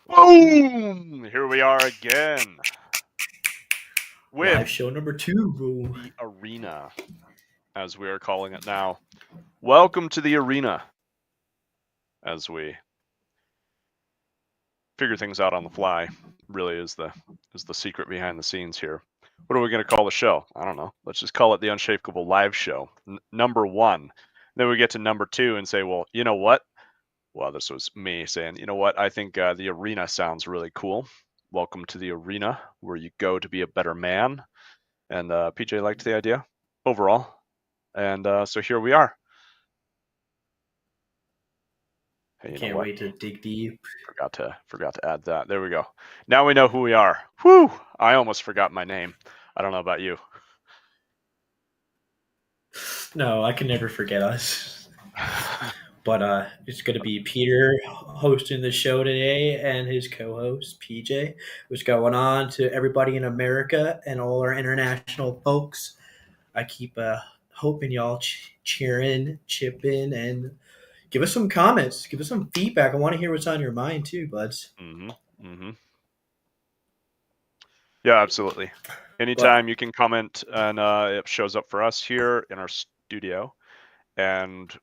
Boom! Here we are again with Live show number 2, bro. the arena, as we are calling it now. Welcome to the arena, as we figure things out on the fly. Really is the secret behind the scenes here. What are we going to call the show? I don't know. Let's just call it the Unshakable Live Show, number 1. Then we get to number 2 and say, well, you know what? Well, this was me saying, you know what? I think the arena sounds really cool. Welcome to the arena, where you go to be a better man. And PJ liked the idea overall. And so here we are. Hey, you know Can't what? wait to dig deep. Forgot to add that. There we go. Now we know who we are. Whew! I almost forgot my name. I don't know about you. No, I can never forget us. But it's going to be Peter hosting the show today and his co-host, PJ. What's going on to everybody in America and all our international folks? I keep hoping y'all cheer in, chip in, and give us some comments. Give us some feedback. I want to hear what's on your mind too, buds. Yeah, absolutely. But Anytime you can comment, and it shows up for us here in our studio, and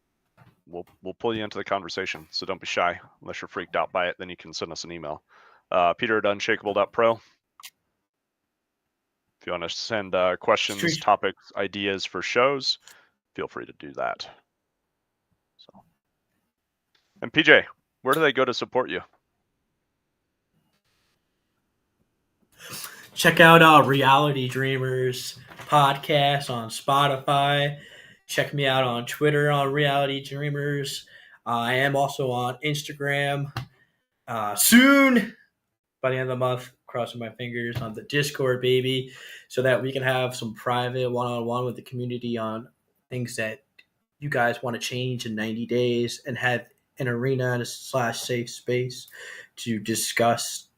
we'll pull you into the conversation. So don't be shy. Unless you're freaked out by it, then you can send us an email. Peter at unshakable.pro. If you want to send questions, topics, ideas for shows, feel free to do that. So, and PJ, where do they go to support you? Check out Reality Dreamers podcast on Spotify. Check me out on Twitter on Reality Dreamers. I am also on Instagram. Soon, by the end of the month, crossing my fingers on the Discord, baby, so that we can have some private one-on-one with the community on things that you guys want to change in 90 days and have an arena / safe space to discuss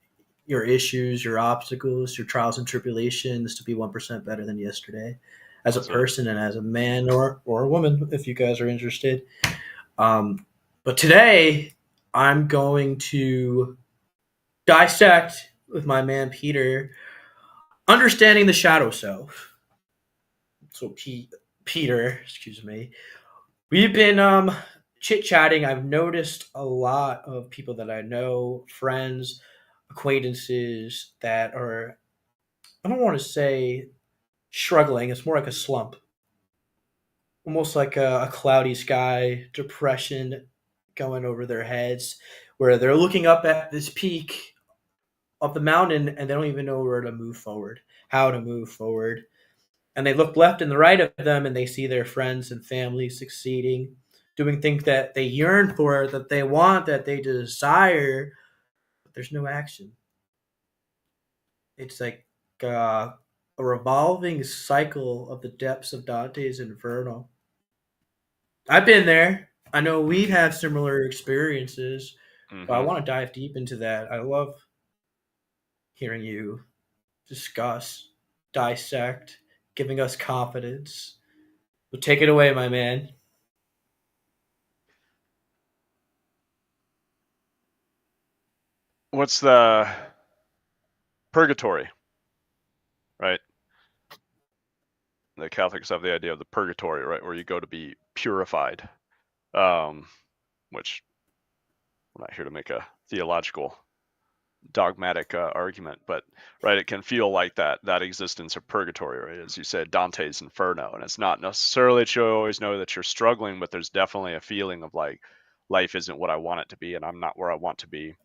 your issues, your obstacles, your trials and tribulations to be 1% better than yesterday as a person and as a man or a woman, if you guys are interested. But today, I'm going to dissect with my man Peter, understanding the shadow self. So, Peter, excuse me, we've been chit chatting. I've noticed a lot of people that I know, friends, acquaintances that are, I don't want to say struggling, it's more like a slump. Almost like a cloudy sky, depression going over their heads, where they're looking up at this peak of the mountain and they don't even know where to move forward, how to move forward. And they look left and the right of them and they see their friends and family succeeding, doing things that they yearn for, that they want, that they desire, but there's no action. It's like a revolving cycle of the depths of Dante's Inferno. I've been there. I know we've had similar experiences, but I want to dive deep into that. I love hearing you discuss, dissect, giving us confidence. But take it away, my man. What's the purgatory, right? The Catholics have the idea of the purgatory, right, where you go to be purified, which I'm not here to make a theological dogmatic argument, but right, it can feel like that existence of purgatory, right? As you said, Dante's Inferno, and it's not necessarily that you always know that you're struggling, but there's definitely a feeling of like life isn't what I want it to be, and I'm not where I want to be,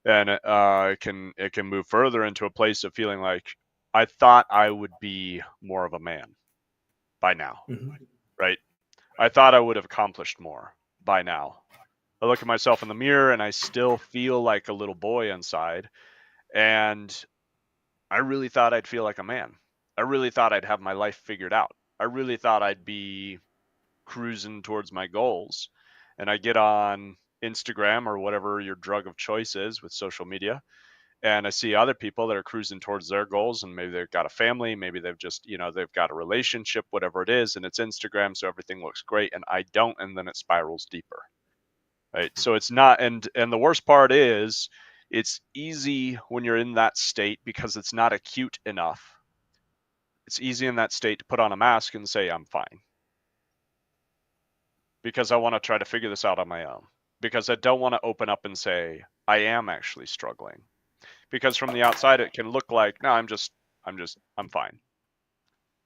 and it can move further into a place of feeling like I thought I would be more of a man by now, right? I thought I would have accomplished more by now. I look at myself in the mirror and I still feel like a little boy inside. And I really thought I'd feel like a man. I really thought I'd have my life figured out. I really thought I'd be cruising towards my goals. And I get on Instagram or whatever your drug of choice is with social media, and I see other people that are cruising towards their goals, and maybe they've got a family, maybe they've just, they've got a relationship, whatever it is, and it's Instagram, so everything looks great, and I don't, and then it spirals deeper. Right? So it's not, and the worst part is It's easy when you're in that state because it's not acute enough. It's easy in that state to put on a mask and say, I'm fine. Because I want to try to figure this out on my own. Because I don't want to open up and say, I am actually struggling. Because from the outside, it can look like, no, I'm fine.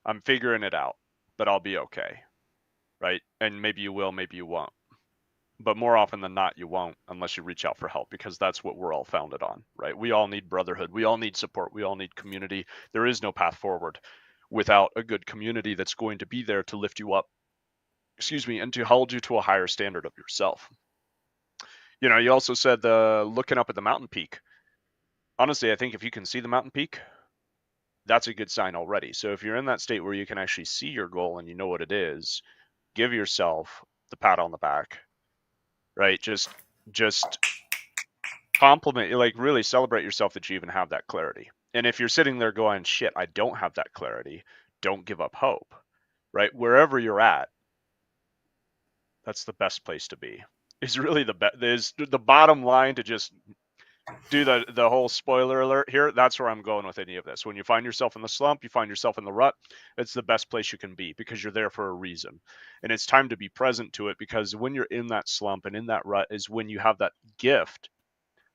I'm figuring it out, but I'll be okay. Right? And maybe you will, maybe you won't. But more often than not, you won't unless you reach out for help, because that's what we're all founded on, right? We all need brotherhood. We all need support. We all need community. There is no path forward without a good community that's going to be there to lift you up, and to hold you to a higher standard of yourself. You also said looking up at the mountain peak. Honestly, I think if you can see the mountain peak, that's a good sign already. So if you're in that state where you can actually see your goal and you know what it is, give yourself the pat on the back, right? Just compliment, like really celebrate yourself that you even have that clarity. And if you're sitting there going, shit, I don't have that clarity, don't give up hope, right? Wherever you're at, that's the best place to be. Is really is the bottom line. To just do the whole spoiler alert here, that's where I'm going with any of this. When you find yourself in the slump, you find yourself in the rut, it's the best place you can be, because you're there for a reason. And it's time to be present to it, because when you're in that slump and in that rut is when you have that gift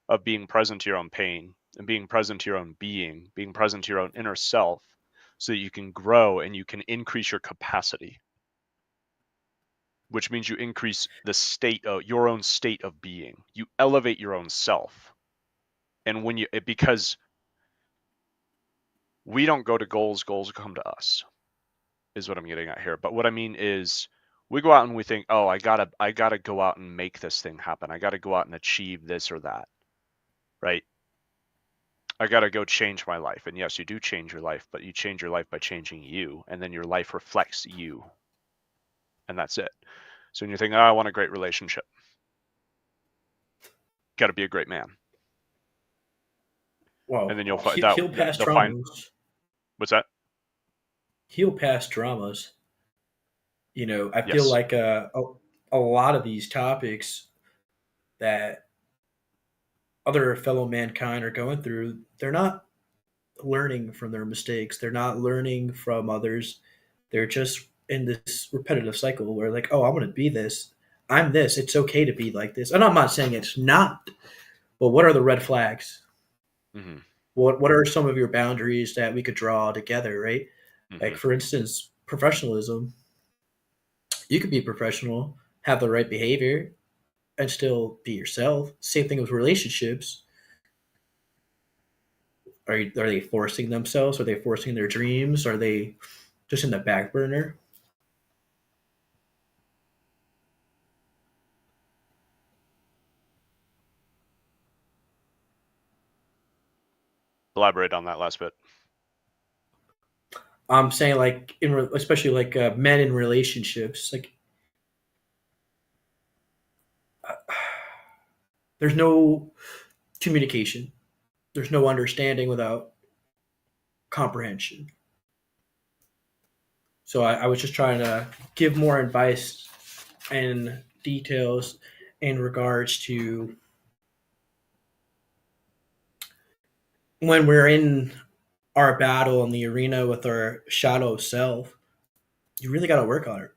of being present to your own pain and being present to your own being present to your own inner self, so that you can grow and you can increase your capacity, which means you increase the state of your own state of being. You elevate your own self. And because we don't go to goals come to us, is what I'm getting at here. But what I mean is, we go out and we think, oh, I gotta go out and make this thing happen. I gotta go out and achieve this or that, right? I gotta go change my life. And yes, you do change your life, but you change your life by changing you, and then your life reflects you, and that's it. So when you think, oh, I want a great relationship, got to be a great man, and Well, then you'll find that heal past they'll find traumas. what's that? Heal past traumas. I feel Yes. like a lot of these topics that other fellow mankind are going through, they're not learning from their mistakes. They're not learning from others. They're just in this repetitive cycle where, like, oh, I want to be this. I'm this. It's okay to be like this. And I'm not saying it's not, but what are the red flags? Mm-hmm. What are some of your boundaries that we could draw together, right? Like, Mm-hmm. for instance, professionalism. You could be professional, have the right behavior, and still be yourself. Same thing with relationships. Are they forcing themselves? Are they forcing their dreams? Are they just in the back burner? Elaborate on that last bit. I'm saying, like, especially like men in relationships, like there's no communication, there's no understanding without comprehension. So I was just trying to give more advice and details in regards to when we're in our battle in the arena with our shadow self. You really got to work on it.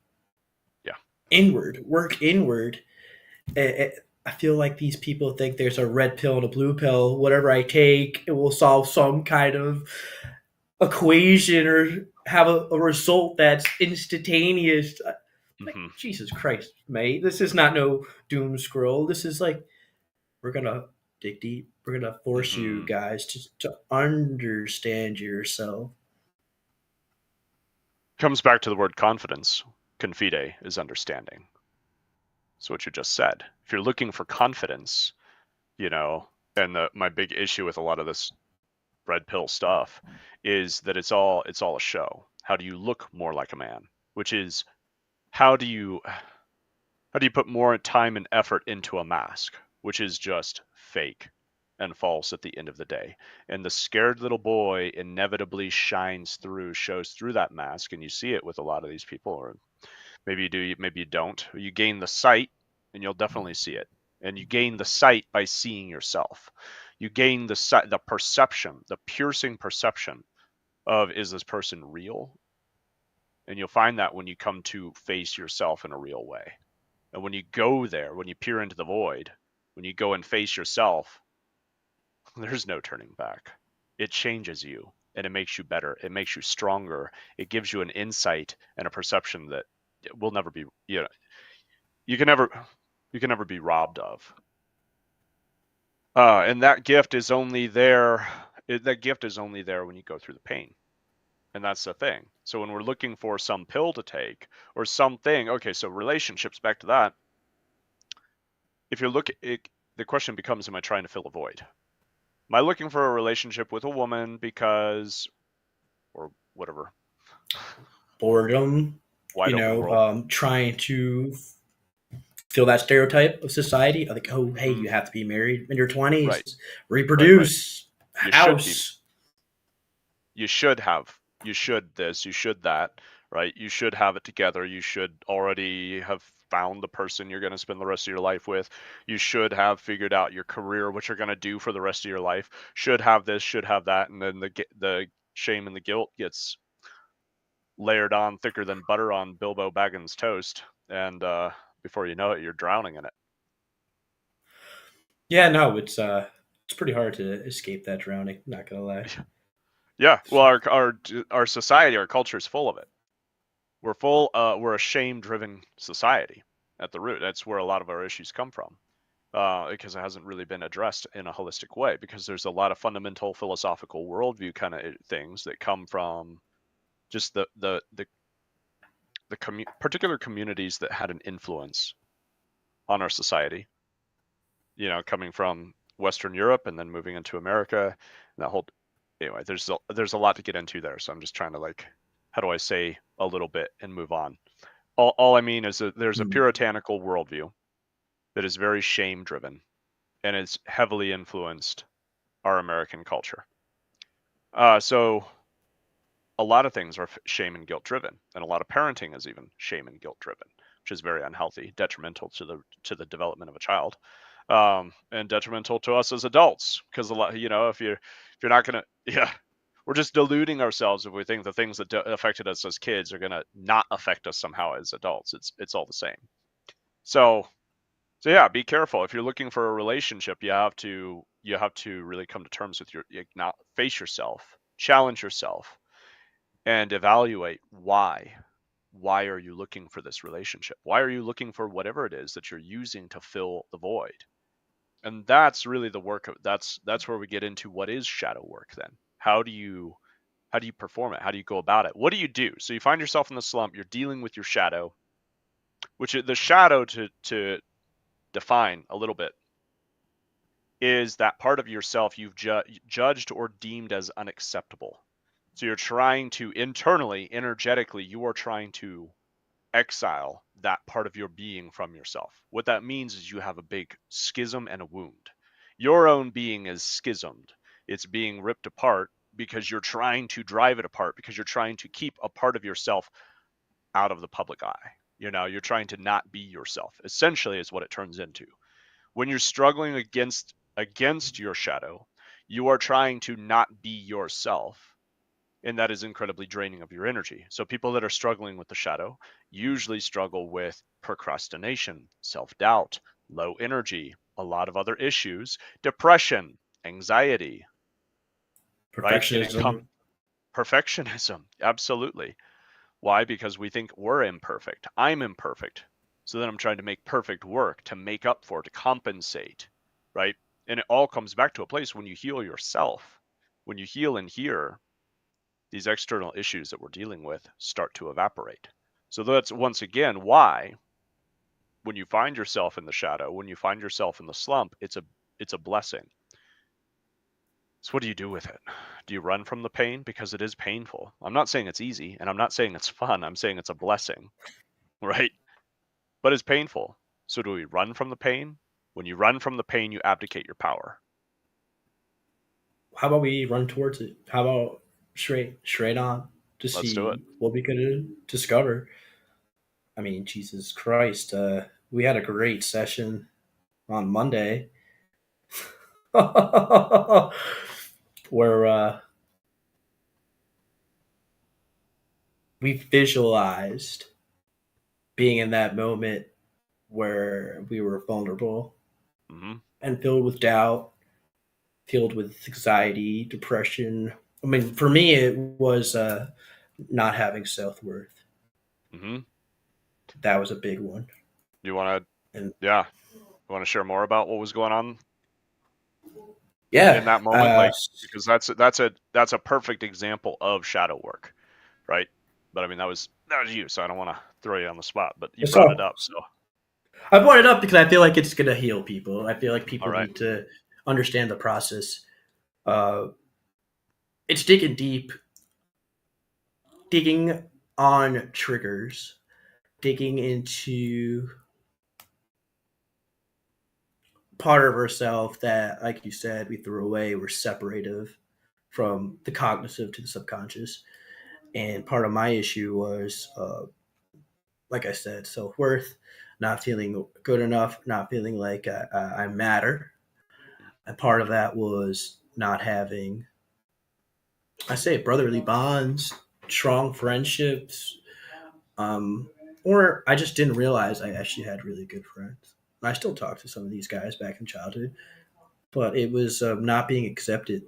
Yeah. Inward, work inward. I feel like these people think there's a red pill and a blue pill. Whatever I take, it will solve some kind of equation or have a result that's instantaneous. Like, Mm-hmm. Jesus Christ, mate. This is not no doom scroll. This is like, we're going to dig deep. We're going to force you Mm-hmm. guys to understand yourself. Comes back to the word confidence. Confide is understanding. So what you just said. If you're looking for confidence, and my big issue with a lot of this red pill stuff is that it's all a show. How do you look more like a man? Which is, how do you put more time and effort into a mask, which is just fake and false at the end of the day. And the scared little boy inevitably shows through that mask, and you see it with a lot of these people. Or maybe you do, maybe you don't. You gain the sight, and you'll definitely see it. And you gain the sight by seeing yourself. You gain the perception, the piercing perception of, is this person real? And you'll find that when you come to face yourself in a real way. And when you go there, when you peer into the void, when you go and face yourself, there's no turning back. It changes you and it makes you better. It makes you stronger. It gives you an insight and a perception that will never be, you can never, you can never be robbed of. And that gift is only there. That gift is only there when you go through the pain. And that's the thing. So when we're looking for some pill to take or something, okay, so relationships, back to that. If you're looking, the question becomes, am I trying to fill a void? Am I looking for a relationship with a woman because, or whatever, Boredom, wide open world? trying to fill that stereotype of society. Like, oh, hey, Mm-hmm. you have to be married in your 20s, Right, right. reproduce, You should be. house. You should have. You should this. You should that. Right. You should have it together. You should already have found the person you're going to spend the rest of your life with. You should have figured out your career, what you're going to do for the rest of your life. Should have this. Should have that. And then the shame and the guilt gets layered on thicker than butter on Bilbo Baggins' toast, and before you know it, you're drowning in it. Yeah, no, it's pretty hard to escape that drowning. Not gonna lie. Yeah, well, our society, our culture is full of it. We're a shame-driven society at the root. That's where a lot of our issues come from, because it hasn't really been addressed in a holistic way. Because there's a lot of fundamental philosophical worldview kind of things that come from just particular communities that had an influence on our society, coming from Western Europe and then moving into America, and that whole, anyway, there's a lot to get into there. So I'm just trying to, like, how do I say a little bit and move on? All I mean is that there's a Hmm. puritanical worldview that is very shame driven and it's heavily influenced our American culture. So a lot of things are shame and guilt driven, and a lot of parenting is even shame and guilt driven, which is very unhealthy, detrimental to the development of a child, and detrimental to us as adults. Because a lot, if you're not gonna, yeah, we're just deluding ourselves if we think the things that affected us as kids are gonna not affect us somehow as adults. It's all the same. So so yeah, be careful if you're looking for a relationship. You have to really come to terms with not face yourself, challenge yourself, and evaluate why. Why are you looking for this relationship? Why are you looking for whatever it is that you're using to fill the void? And that's really the work of that's where we get into what is shadow work then. How do you perform it? How do you go about it? What do you do? So you find yourself in the slump, you're dealing with your shadow, which the shadow, to define a little bit, is that part of yourself you've judged or deemed as unacceptable. So you're trying to internally, energetically, you are trying to exile that part of your being from yourself. What that means is you have a big schism and a wound. Your own being is schismed. It's being ripped apart because you're trying to drive it apart, because you're trying to keep a part of yourself out of the public eye. You're trying to not be yourself. Essentially is what it turns into. When you're struggling against your shadow, you are trying to not be yourself, and that is incredibly draining of your energy. So people that are struggling with the shadow usually struggle with procrastination, self-doubt, low energy, a lot of other issues, depression, anxiety, right? And it comes Perfectionism. perfectionism. Absolutely. Why? Because we think we're imperfect. I'm imperfect. So then I'm trying to make perfect work to make up for, to compensate, right? And it all comes back to a place when you heal yourself, when you heal in here, these external issues that we're dealing with start to evaporate. So that's once again why when you find yourself in the shadow, when you find yourself in the slump, it's a blessing. So what do you do with it? Do you run from the pain? Because it is painful. I'm not saying it's easy, and I'm not saying it's fun. I'm saying it's a blessing, right? But it's painful. So do we run from the pain? When you run from the pain, you abdicate your power. How about we run towards it? How about straight on to Let's do it. see what we could discover? I mean, Jesus Christ, we had a great session on Monday. where we visualized being in that moment where we were vulnerable Mm-hmm. and filled with doubt, filled with anxiety, depression. I mean, for me, it was not having self worth. Mm-hmm. That was a big one. You want to, And yeah, you want to share more about what was going on yeah, in that moment? Like, because that's a perfect example of shadow work, right? But I mean, that was you, so I don't want to throw you on the spot, but you brought it so up, so I brought it up because I feel like it's going to heal people. I feel like all people right. need to understand the process. Uh, it's digging deep, digging on triggers, digging into part of ourselves that, like you said, we threw away. We're separative from the cognitive to the subconscious. And part of my issue was, like I said, self worth, not feeling good enough, not feeling like I matter. And part of that was not having, I say, brotherly bonds, strong friendships, or I just didn't realize I actually had really good friends. I still talk to some of these guys back in childhood, but it was not being accepted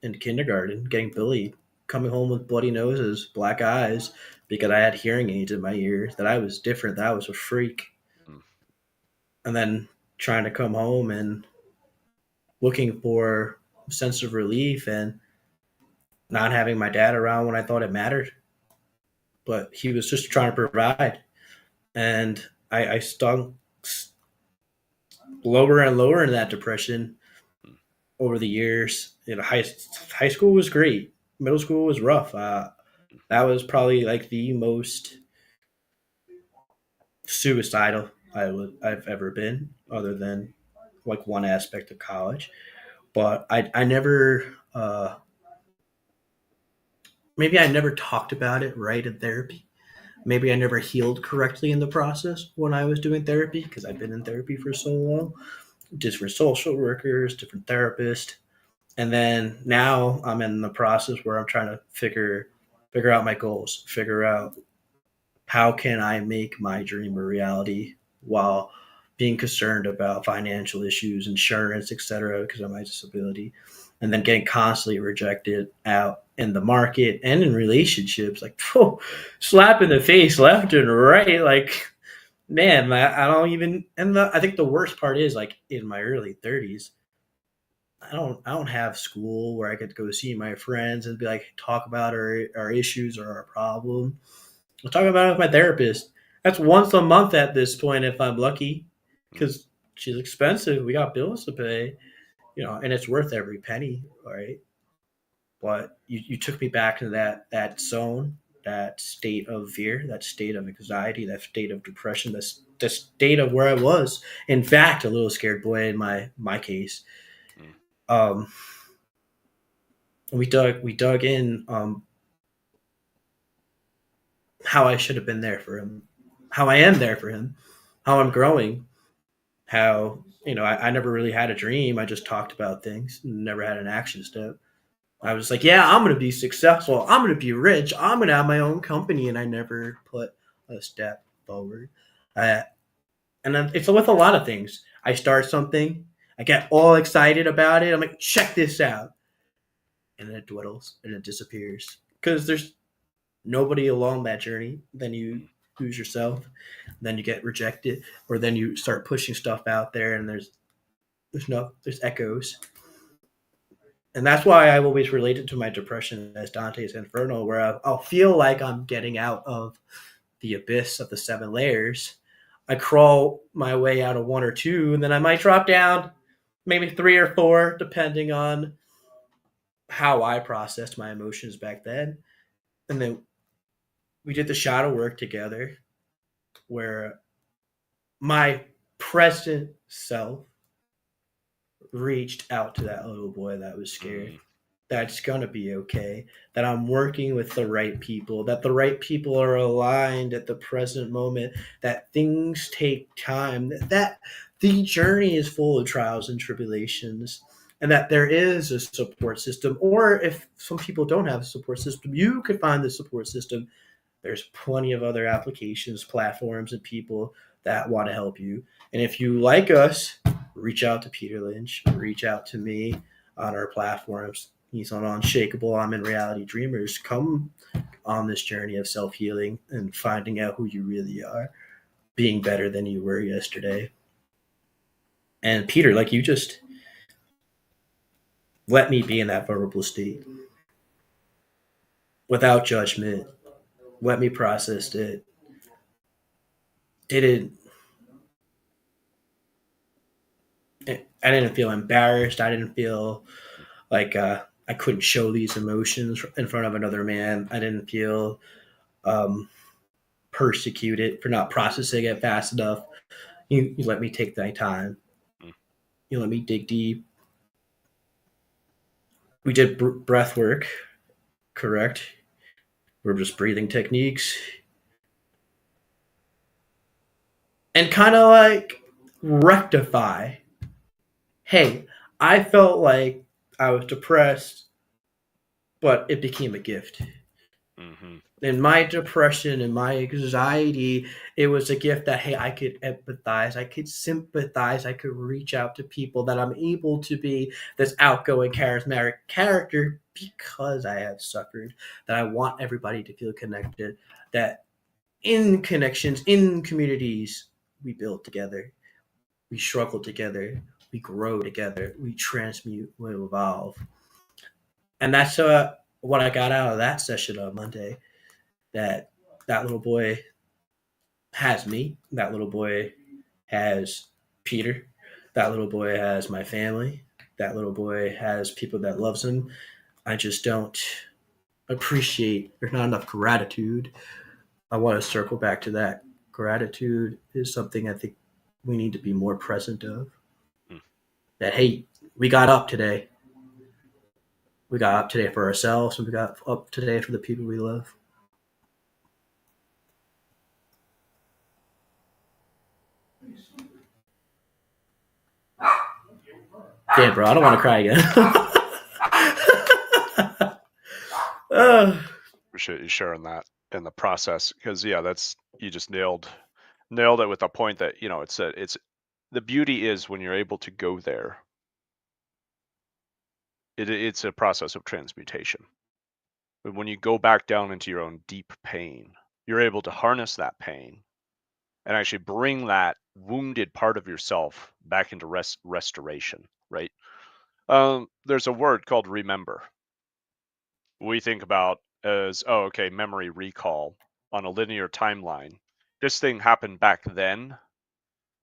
in kindergarten, getting bullied, coming home with bloody noses, black eyes, because I had hearing aids in my ears, that I was different, that I was a freak. Mm, And then trying to come home and looking for a sense of relief and not having my dad around when I thought it mattered. But he was just trying to provide. And I stunk lower and lower in that depression mm, over the years. High school was great. Middle school was rough. That was probably like the most suicidal I've ever been, mm, other than like one aspect of college. But I never maybe I never talked about it right in therapy. Maybe I never healed correctly in the process when I was doing therapy because I've been in therapy for so long. Different social workers, different therapists, and then now I'm in the process where I'm trying to figure out my goals, figure out how can I make my dream a reality while being concerned about financial issues, insurance, etc., because of my disability, and then getting constantly rejected out in the market and in relationships, like slap in the face left and right, like man, I don't even. And I think the worst part is like in my early 30s, I don't have school where I could go see my friends and be like talk about our issues or our problem. I'll talk about it with my therapist. That's once a month at this point if I'm lucky, mm, because she's expensive. We got bills to pay, and it's worth every penny, right? But you took me back to that zone, that state of fear, that state of anxiety, that state of depression, the state of where I was. In fact, a little scared boy in my case. mm, Um, we dug in how I should have been there for him, how I am there for him, how I'm growing, how I never really had a dream. I just talked about things, never had an action step. I was like, yeah, I'm gonna be successful. I'm gonna be rich. I'm gonna have my own company, and I never put a step forward. Uh, and then it's with a lot of things. I start something, I get all excited about it. I'm like, check this out, and then it dwindles and it disappears because there's nobody along that journey. Then you mm, lose yourself. Then you get rejected, or then you start pushing stuff out there, and there's echoes. And that's why I've always related to my depression as Dante's Inferno, where I'll feel like I'm getting out of the abyss of the seven layers. I crawl my way out of one or two, and then I might drop down, maybe three or four, depending on how I processed my emotions back then. And then we did the shadow work together, where my present self reached out to that little boy that was scared. mm, That's going to be okay. That I'm working with the right people, that the right people are aligned at the present moment, that things take time, that the journey is full of trials and tribulations. and that there is a support system. Or if some people don't have a support system, you could find the support system. There's plenty of other applications, platforms, and people that want to help you. And if you like us, reach out to Peter Lynch, reach out to me on our platforms. He's on Unshakable. I'm in Reality Dreamers. Come on this journey of self healing and finding out who you really are, being better than you were yesterday. And Peter, like you just let me be in that vulnerable state without judgment. Let me process it. Didn't I didn't feel embarrassed. I didn't feel like I couldn't show these emotions in front of another man. I didn't feel um, persecuted for not processing it fast enough. You let me take my time. Mm. You let me dig deep. We did breath work, correct? We're just breathing techniques and kind of like rectify. Hey, I felt like I was depressed, but it became a gift. Mm-hmm. In my depression and my anxiety, it was a gift that, hey, I could empathize, I could sympathize, I could reach out to people, that I'm able to be this outgoing, charismatic character because I have suffered, that I want everybody to feel connected, that in connections, in communities, we build together, we struggle together, we grow together, we transmute, we evolve. And that's what I got out of that session on Monday. That that little boy has me. That little boy has Peter. That little boy has my family. That little boy has people that loves him. I just don't appreciate. There's not enough gratitude. I want to circle back to that. Gratitude is something I think we need to be more present of. Mm. That, hey, we got up today. We got up today for ourselves, and we got up today for the people we love. Damn, bro, I don't want to cry again. Appreciate you sharing that in the process, because yeah, that's, you just nailed it with a point that, it's the beauty is when you're able to go there, it's a process of transmutation. But when you go back down into your own deep pain, you're able to harness that pain and actually bring that wounded part of yourself back into restoration, right? There's a word called remember. We think about as, oh, okay, memory recall on a linear timeline. This thing happened back then.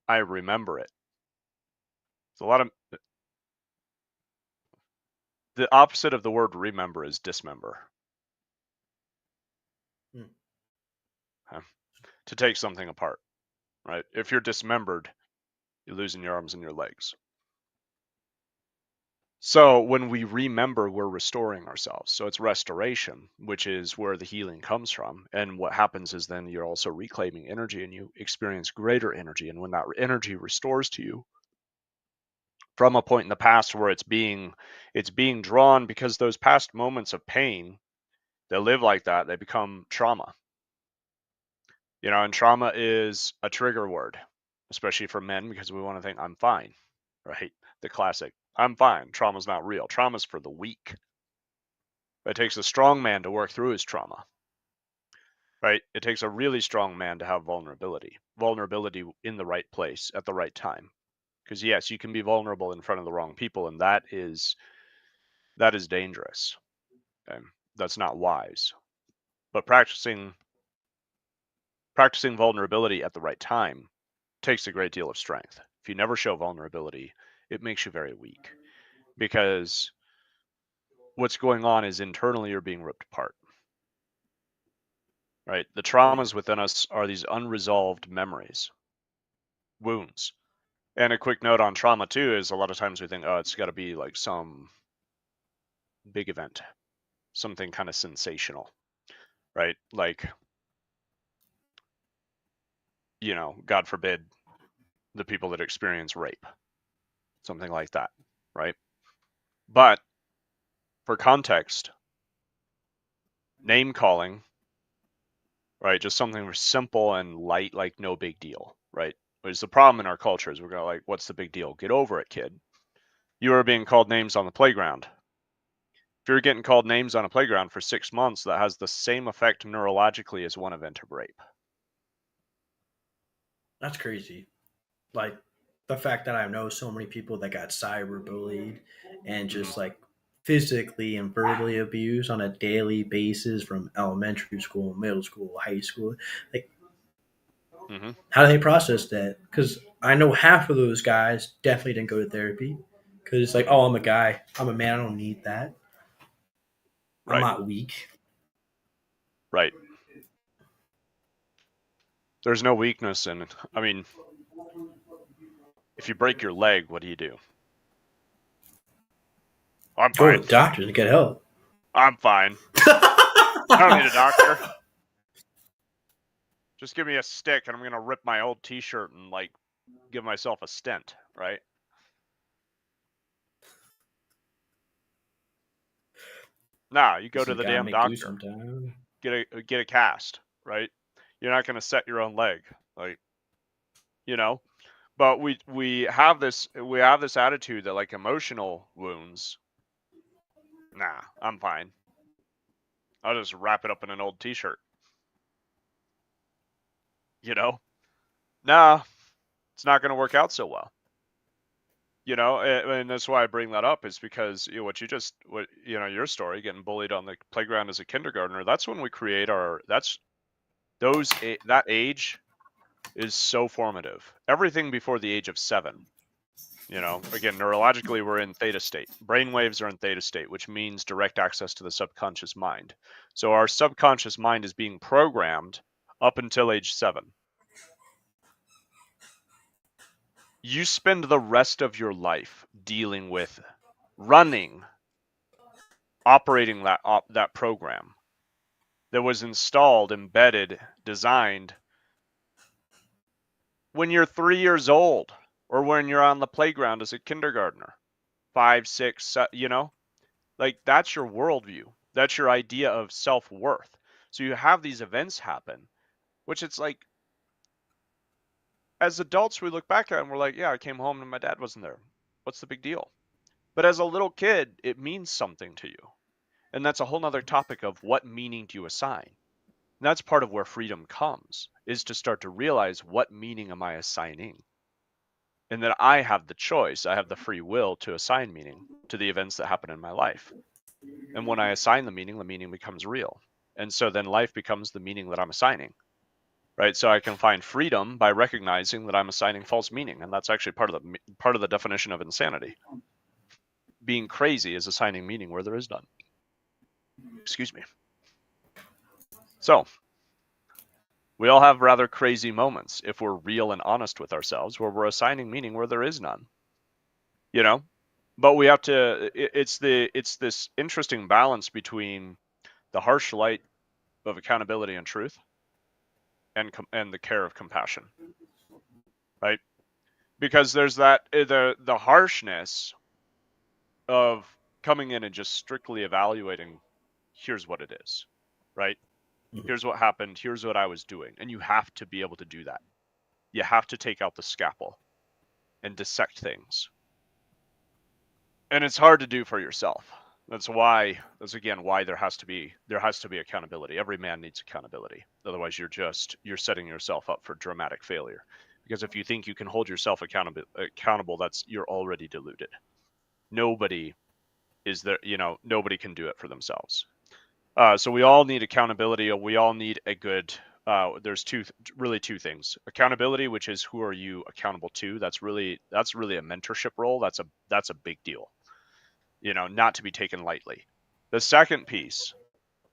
I remember it. It's a lot of the opposite of the word remember is dismember. Hmm. Okay? To take something apart, right? If you're dismembered, you're losing your arms and your legs. So when we remember, we're restoring ourselves. So it's restoration, which is where the healing comes from. And what happens is then you're also reclaiming energy and you experience greater energy. And when that energy restores to you from a point in the past where it's being drawn, because those past moments of pain that live like that, they become trauma. And trauma is a trigger word, especially for men, because we want to think I'm fine, right? The classic, I'm fine. Trauma's not real. Trauma's for the weak. It takes a strong man to work through his trauma, right? It takes a really strong man to have vulnerability in the right place at the right time. Because yes, you can be vulnerable in front of the wrong people, and that is dangerous. Okay? That's not wise. But practicing vulnerability at the right time takes a great deal of strength. If you never show vulnerability, it makes you very weak, because what's going on is internally you're being ripped apart, right? The traumas within us are these unresolved memories, wounds. And a quick note on trauma too is a lot of times we think, oh, it's got to be like some big event, something kind of sensational, right? Like, God forbid, the people that experience rape, something like that, right? But for context, name calling, right? Just something simple and light, like no big deal, right? There's the problem in our culture is we're going to like, what's the big deal? Get over it, kid. You are being called names on the playground. If you're getting called names on a playground for 6 months, that has the same effect neurologically as one event of rape. That's crazy. Like the fact that I know so many people that got cyberbullied and Mm-hmm. just like physically and verbally abused on a daily basis from elementary school, middle school, high school. Like, Mm-hmm. how do they process that? Because I know half of those guys definitely didn't go to therapy because it's like, Mm-hmm. oh, I'm a guy, I'm a man, I don't need that. I'm Right. not weak. Right. There's no weakness in it. I mean, if you break your leg, what do? I'm Go to fine. the doctor to get help. I'm fine. I don't need a doctor. Just give me a stick and I'm going to rip my old t-shirt and like give myself a stent, right? Nah, you go This to has the got to damn make you doctor. sometime. Get a cast, right? You're not going to set your own leg, like, you know. But we have this attitude that like emotional wounds, nah, I'm fine. I'll just wrap it up in an old t-shirt, you know? Nah, it's not going to work out so well. And that's why I bring that up is because your story, getting bullied on the playground as a kindergartner, that's when we create that age is so formative. Everything before the age of 7, again, neurologically, we're in theta state. Brain waves are in theta state, which means direct access to the subconscious mind. So our subconscious mind is being programmed up until age 7. You spend the rest of your life dealing with running, operating that program that was installed, embedded, designed when you're 3 years old or when you're on the playground as a kindergartner, 5, 6, like that's your worldview. That's your idea of self-worth. So you have these events happen, which it's like, as adults, we look back at it and we're like, yeah, I came home and my dad wasn't there. What's the big deal? But as a little kid, it means something to you. And that's a whole nother topic of what meaning do you assign? And that's part of where freedom comes, is to start to realize what meaning am I assigning? And that I have the choice, I have the free will to assign meaning to the events that happen in my life. And when I assign the meaning becomes real. And so then life becomes the meaning that I'm assigning, right? So I can find freedom by recognizing that I'm assigning false meaning. And that's actually part of the definition of insanity. Being crazy is assigning meaning where there is none. Excuse me. So we all have rather crazy moments if we're real and honest with ourselves, where we're assigning meaning where there is none. You know, but we have to. It's this interesting balance between the harsh light of accountability and truth, and the care of compassion, right? Because there's the harshness of coming in and just strictly evaluating. Here's what it is, right? Here's what happened. Here's what I was doing, and you have to be able to do that. You have to take out the scalpel and dissect things, and it's hard to do for yourself. That's again why there has to be accountability. Every man needs accountability. Otherwise you're setting yourself up for dramatic failure. Because if you think you can hold yourself accountable, you're already deluded. Nobody is there, nobody can do it for themselves. So we all need accountability. We all need a good there's two things. Accountability, which is who are you accountable to? That's really a mentorship role. That's a big deal, not to be taken lightly. The second piece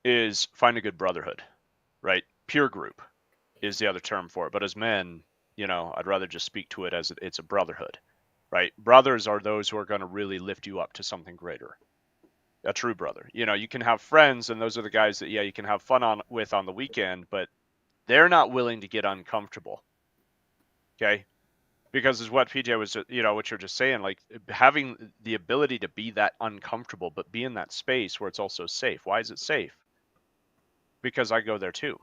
is find a good brotherhood, right? Peer group is the other term for it. But as men, I'd rather just speak to it as it's a brotherhood, right? Brothers are those who are going to really lift you up to something greater. A true brother. You can have friends, and those are the guys that, yeah, you can have fun on the weekend, but they're not willing to get uncomfortable. Okay. Because is what PJ was, what you're just saying, like having the ability to be that uncomfortable, but be in that space where it's also safe. Why is it safe? Because I go there too.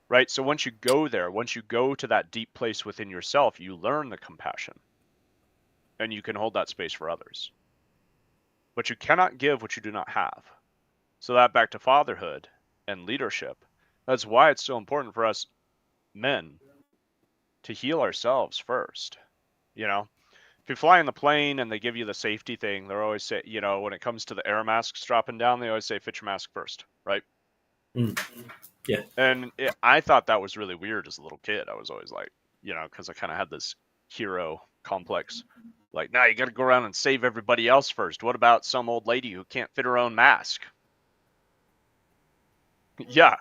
Right? So once you go there, once you go to that deep place within yourself, you learn the compassion and you can hold that space for others. But you cannot give what you do not have. So that back to fatherhood and leadership. That's why it's so important for us men to heal ourselves first. You know, if you fly in the plane and they give you the safety thing, they're always say, when it comes to the air masks dropping down, they always say, fit your mask first, right? Mm. Yeah. And I thought that was really weird as a little kid. I was always like, because I kind of had this hero complex. Like, now you got to go around and save everybody else first. What about some old lady who can't fit her own mask? Yeah.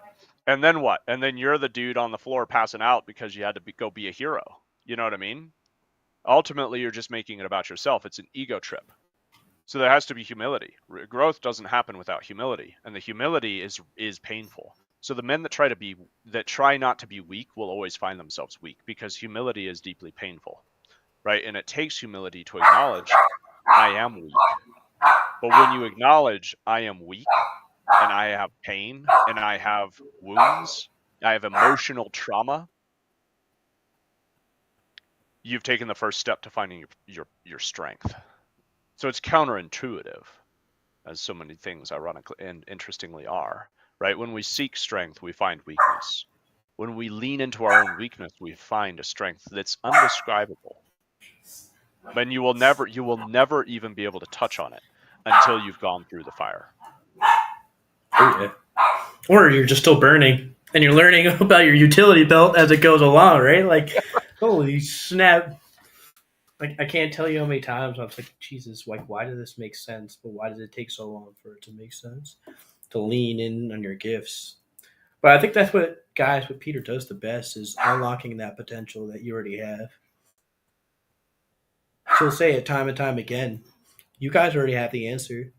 And then what? And then you're the dude on the floor passing out because you had to go be a hero. You know what I mean? Ultimately, you're just making it about yourself. It's an ego trip. So there has to be humility. Growth doesn't happen without humility, and the humility is painful. So the men that try not to be weak will always find themselves weak because humility is deeply painful, right? And it takes humility to acknowledge I am weak. But when you acknowledge I am weak and I have pain and I have wounds, I have emotional trauma, you've taken the first step to finding your strength. So it's counterintuitive, as so many things ironically and interestingly are, right? When we seek strength, we find weakness. When we lean into our own weakness, we find a strength that's undescribable. And you will never even be able to touch on it until you've gone through the fire. Oh, yeah. Or you're just still burning and you're learning about your utility belt as it goes along, right? Like, holy snap. Like, I can't tell you how many times I was like, Jesus, like, why does this make sense? But why does it take so long for it to make sense? To lean in on your gifts. But I think that's what Peter does the best is unlocking that potential that you already have. She'll say it time and time again. You guys already have the answer.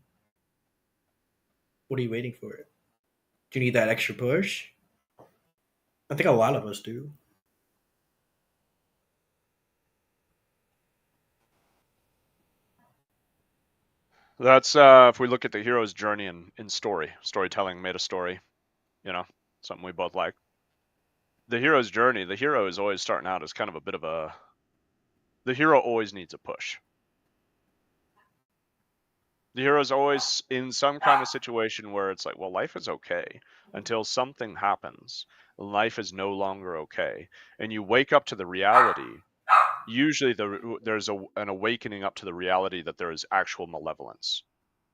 What are you waiting for? It? Do you need that extra push? I think a lot of us do. That's if we look at the hero's journey in storytelling, made a story, something we both like. The hero's journey, the hero is always starting out as kind of a bit of the hero always needs a push. The hero's always in some kind of situation where it's like, well, life is okay until something happens. Life is no longer okay. And you wake up to the reality. Usually there's an awakening up to the reality that there is actual malevolence,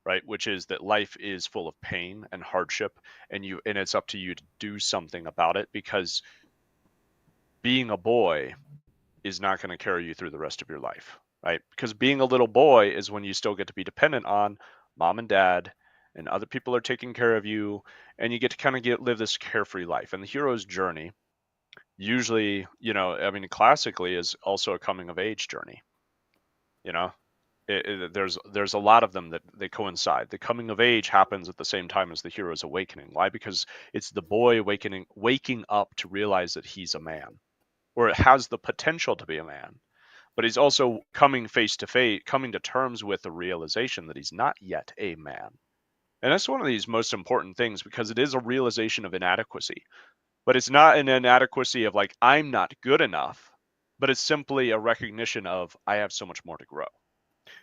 right? Which is that life is full of pain and hardship, and it's up to you to do something about it, because being a boy is not going to carry you through the rest of your life, right? Because being a little boy is when you still get to be dependent on mom and dad, and other people are taking care of you, and you get to kind of live this carefree life. And the hero's journey, usually, classically, is also a coming of age journey. You know, there's a lot of them that they coincide. The coming of age happens at the same time as the hero's awakening. Why? Because it's the boy waking up to realize that he's a man, or it has the potential to be a man, but he's also coming face to face, coming to terms with the realization that he's not yet a man. And that's one of these most important things, because it is a realization of inadequacy. But it's not an inadequacy of like, I'm not good enough, but it's simply a recognition of I have so much more to grow.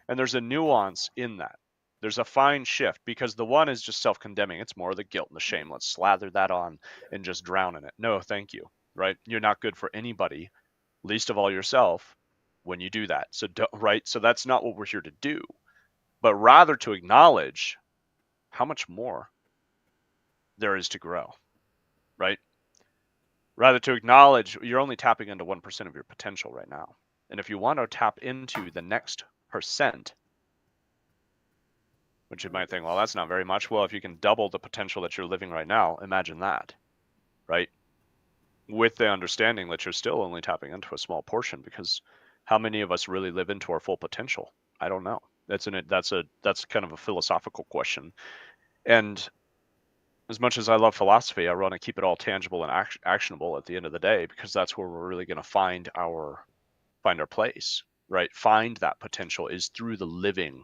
And there's a nuance in that. There's a fine shift, because the one is just self-condemning. It's more the guilt and the shame. Let's slather that on and just drown in it. No, thank you. Right? You're not good for anybody, least of all yourself, when you do that. So, right? So that's not what we're here to do, but rather to acknowledge how much more there is to grow, right? Rather to acknowledge you're only tapping into 1% of your potential right now. And if you want to tap into the next percent, which you might think, well, that's not very much. Well, if you can double the potential that you're living right now, imagine that, right? With the understanding that you're still only tapping into a small portion, because how many of us really live into our full potential? I don't know. That's kind of a philosophical question. And as much as I love philosophy, I want to keep it all tangible and actionable at the end of the day, because that's where we're really going to find our place, right? Find that potential is through the living,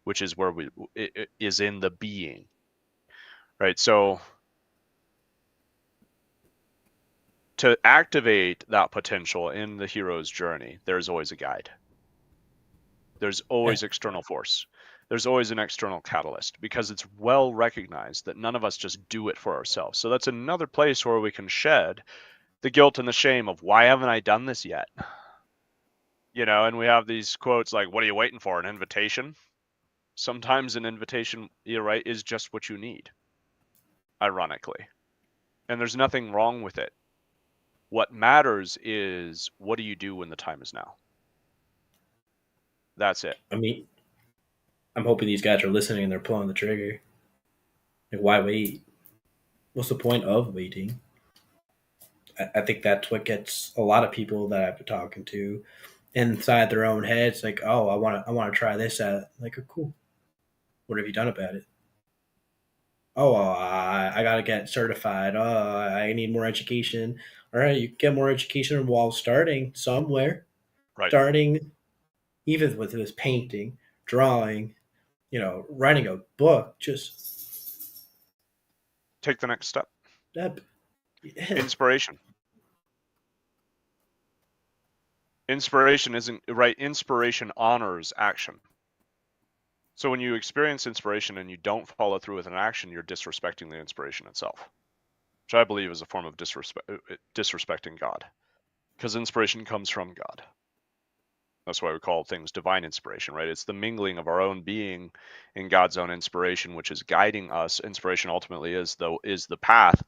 which is where it is in the being, right? So to activate that potential in the hero's journey, there's always a guide. There's always external force. There's always an external catalyst, because it's well recognized that none of us just do it for ourselves. So that's another place where we can shed the guilt and the shame of, why haven't I done this yet? And we have these quotes like, what are you waiting for? An invitation? Sometimes an invitation, you're right, is just what you need, ironically. And there's nothing wrong with it. What matters is, what do you do when the time is now? That's it. I mean, I'm hoping these guys are listening and they're pulling the trigger. Like, why wait? What's the point of waiting? I think that's what gets a lot of people that I've been talking to inside their own heads. Like, oh, I want to try this out. Like, oh, cool. What have you done about it? Oh, I got to get certified. Oh, I need more education. All right, you get more education while starting somewhere. Right. Starting even with this painting, drawing, writing a book. Just Take the next step. that. Yeah. Inspiration. Inspiration isn't right. Inspiration honors action. So when you experience inspiration and you don't follow through with an action, you're disrespecting the inspiration itself, which I believe is a form of disrespecting God, because inspiration comes from God. That's why we call things divine inspiration, right? It's the mingling of our own being in God's own inspiration, which is guiding us. Inspiration ultimately is the path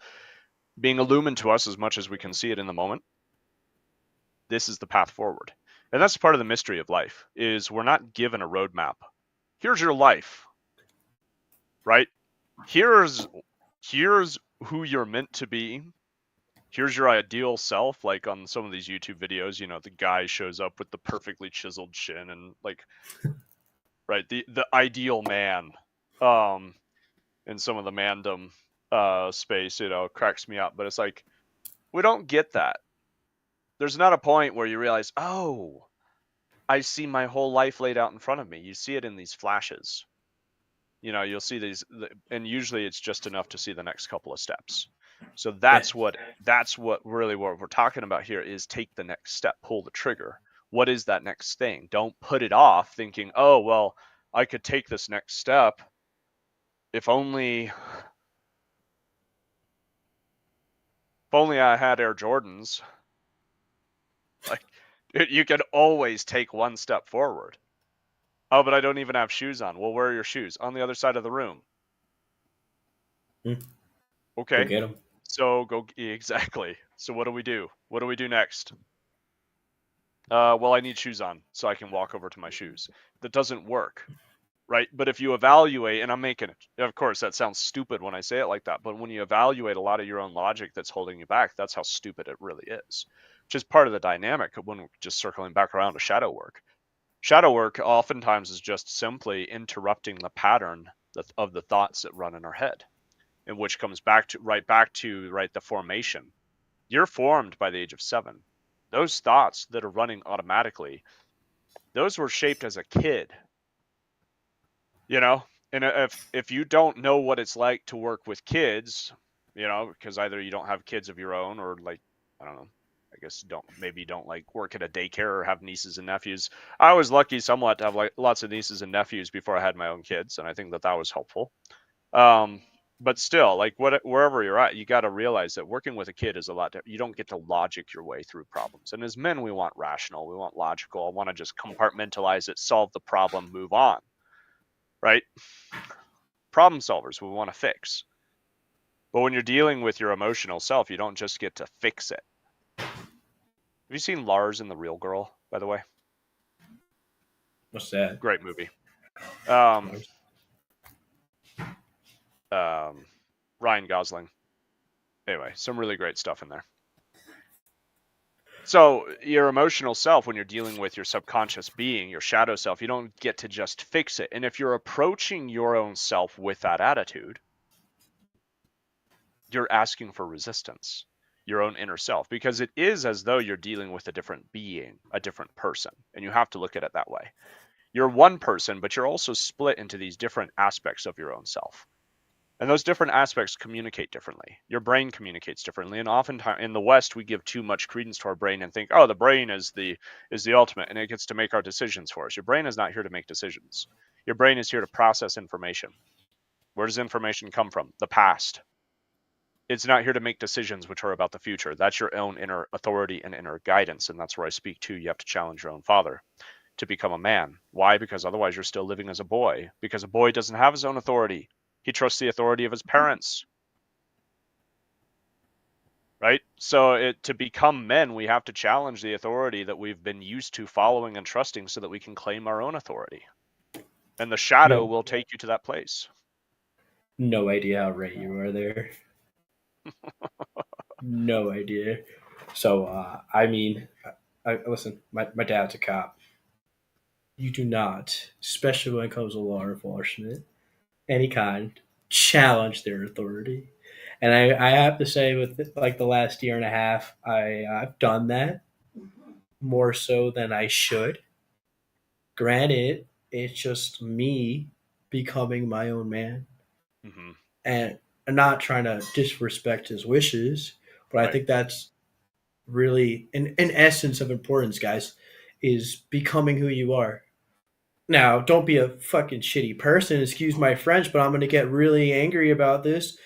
being illumined to us as much as we can see it in the moment. This is the path forward. And that's part of the mystery of life, is we're not given a roadmap. Here's your life, right? Here's who you're meant to be. Here's your ideal self. Like on some of these YouTube videos, the guy shows up with the perfectly chiseled chin and like, right, the ideal man. In some of the mandom space, cracks me up. But it's like, we don't get that. There's not a point where you realize, oh, I see my whole life laid out in front of me. You see it in these flashes. You'll see these, and usually it's just enough to see the next couple of steps. So that's what really what we're talking about here is take the next step, pull the trigger. What is that next thing? Don't put it off thinking, oh, well, I could take this next step if only I had Air Jordans. Like, you can always take one step forward. Oh, but I don't even have shoes on. Well, where are your shoes? On the other side of the room. Okay. Go get them. So exactly. So what do we do? What do we do next? Well, I need shoes on so I can walk over to my shoes. That doesn't work, right? But if you evaluate, and I'm making it, of course, that sounds stupid when I say it like that, but when you evaluate a lot of your own logic that's holding you back, that's how stupid it really is, which is part of the dynamic when we're just circling back around to shadow work. Shadow work oftentimes is just simply interrupting the pattern of the thoughts that run in our head, and which comes back to the formation. You're formed by the age of 7. Those thoughts that are running automatically, those were shaped as a kid. And if you don't know what it's like to work with kids, because either you don't have kids of your own, or like, I don't know, I guess you don't like work at a daycare or have nieces and nephews. I was lucky somewhat to have like lots of nieces and nephews before I had my own kids, and I think that was helpful. But still, like wherever you're at, you got to realize that working with a kid is a lot. You don't get to logic your way through problems. And as men, we want rational, we want logical. I want to just compartmentalize it, solve the problem, move on. Right? Problem solvers, we want to fix. But when you're dealing with your emotional self, you don't just get to fix it. Have you seen Lars and the Real Girl, by the way? What's that? Great movie. Ryan Gosling. Anyway, some really great stuff in there. So your emotional self, when you're dealing with your subconscious being, your shadow self, you don't get to just fix it. And if you're approaching your own self with that attitude, you're asking for resistance, your own inner self, because it is as though you're dealing with a different being, a different person. And you have to look at it that way. You're one person, but you're also split into these different aspects of your own self. And those different aspects communicate differently. Your brain communicates differently. And oftentimes in the West, we give too much credence to our brain and think, oh, the brain is the ultimate and it gets to make our decisions for us. Your brain is not here to make decisions. Your brain is here to process information. Where does information come from? The past. It's not here to make decisions which are about the future. That's your own inner authority and inner guidance. And that's where I speak to. You have to challenge your own father to become a man. Why? Because otherwise you're still living as a boy. Because a boy doesn't have his own authority. He trusts the authority of his parents. Right? So to become men, we have to challenge the authority that we've been used to following and trusting so that we can claim our own authority. And the shadow No, will take you to that place. no idea how right you are there. No idea. So, I mean, listen, my dad's a cop. You do not, especially when it comes to law enforcement, any kind, challenge their authority. And I have to say, with like the last year and a half, I've done that more so than I should. Granted, it's just me becoming my own man, Mm-hmm. and I'm not trying to disrespect his wishes, but I Right. think that's really in essence of importance, guys, is becoming who you are. Now, don't be a fucking shitty person, excuse my French, but I'm going to get really angry about this.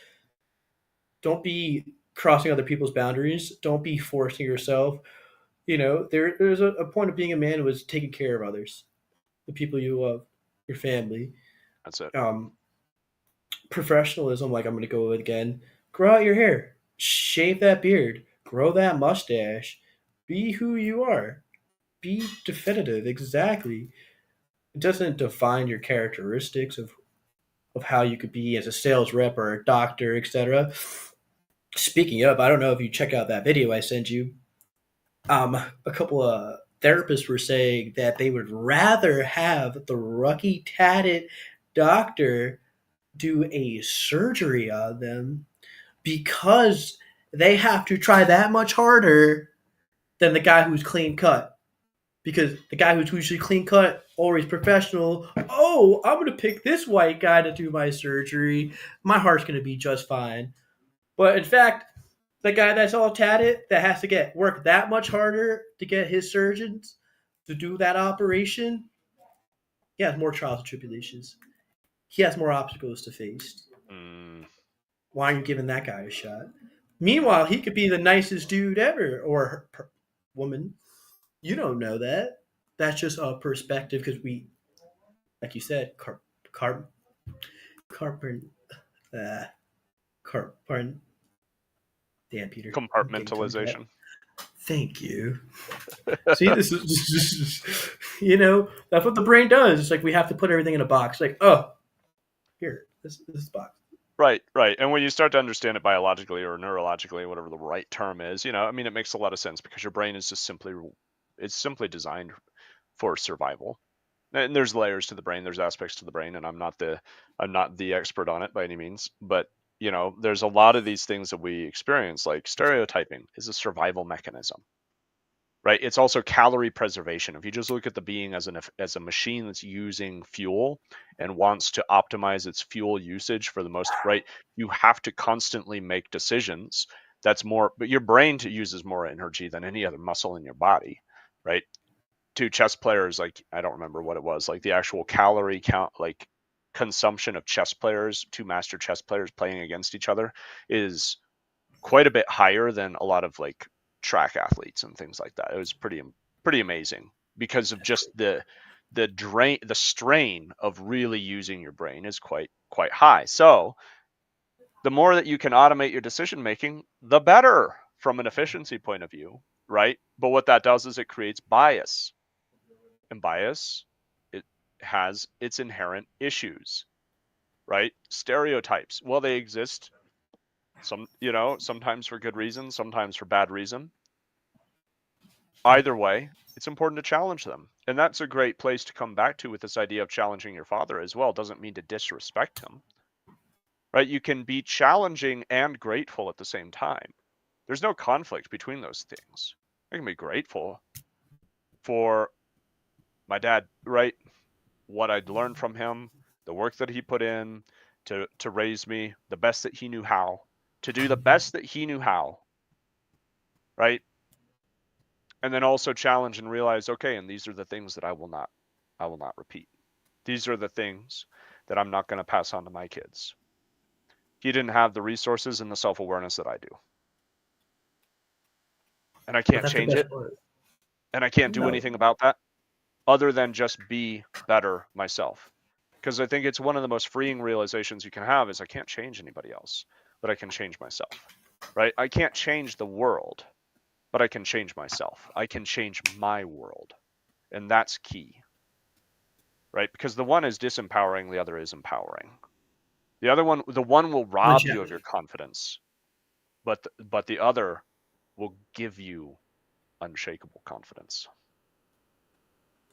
Don't be crossing other people's boundaries. Don't be forcing yourself. There's a point of being a man was taking care of others, the people you love, your family. That's it. Um, Professionalism, like I'm going to go with again, grow out your hair, shave that beard, grow that mustache, be who you are, be definitive, exactly. It doesn't define your characteristics of how you could be as a sales rep or a doctor, etc. Speaking of, I don't know if you check out that video I sent you. A couple of therapists were saying that they would rather have the rucky tatted doctor do a surgery on them because they have to try that much harder than the guy who's clean cut. Because the guy who's usually clean cut, always professional, oh, I'm going to pick this white guy to do my surgery. My heart's going to be just fine. But in fact, the guy that's all tatted, that has to get work that much harder to get his surgeons to do that operation, he has more trials and tribulations. He has more obstacles to face. Mm, Why aren't you giving that guy a shot? Meanwhile, he could be the nicest dude ever, or woman. You don't know that. That's just a perspective because we, like you said, car, carpent, uh, pardon. Damn, Peter, I'm getting tongue tied. compartmentalization. Thank you. See, this is, that's what the brain does. It's like we have to put everything in a box. Like, oh, here, this box. Right, right. And when you start to understand it biologically or neurologically, whatever the right term is, I mean, it makes a lot of sense because your brain is just it's simply designed for survival. And there's layers to the brain, there's aspects to the brain, and I'm not the expert on it by any means, but there's a lot of these things that we experience, like stereotyping is a survival mechanism. Right? It's also calorie preservation. If you just look at the being as a machine that's using fuel and wants to optimize its fuel usage for the most, right? You have to constantly make decisions. But your brain uses more energy than any other muscle in your body, right? Two chess players, like I don't remember what it was, like the actual calorie count, like consumption of chess players, two master chess players playing against each other is quite a bit higher than a lot of like track athletes and things like that. It was pretty amazing because of just the strain of really using your brain is quite high. So the more that you can automate your decision making, the better from an efficiency point of view, right? But what that does is it creates bias, and bias, it has its inherent issues, right? Stereotypes, well, they exist sometimes for good reason, sometimes for bad reason. Either way, it's important to challenge them. And that's a great place to come back to with this idea of challenging your father as well. It doesn't mean to disrespect him, right? You can be challenging and grateful at the same time. There's no conflict between those things. I can be grateful for my dad, right? What I'd learned from him, the work that he put in to raise me the best that he knew how, to do the best that he knew how, right? And then also challenge and realize, okay, and these are the things that I will not repeat. These are the things that I'm not going to pass on to my kids. He didn't have the resources and the self-awareness that I do. And I But can't that's the change it. best part. And I can't do No, anything about that other than just be better myself. Because I think it's one of the most freeing realizations you can have is I can't change anybody else, but I can change myself, right? I can't change the world, but I can change myself. I can change my world. And that's key, right? Because the one is disempowering, the other is empowering. The one will I'm gonna rob you of your challenge. confidence, but the other will give you unshakable confidence.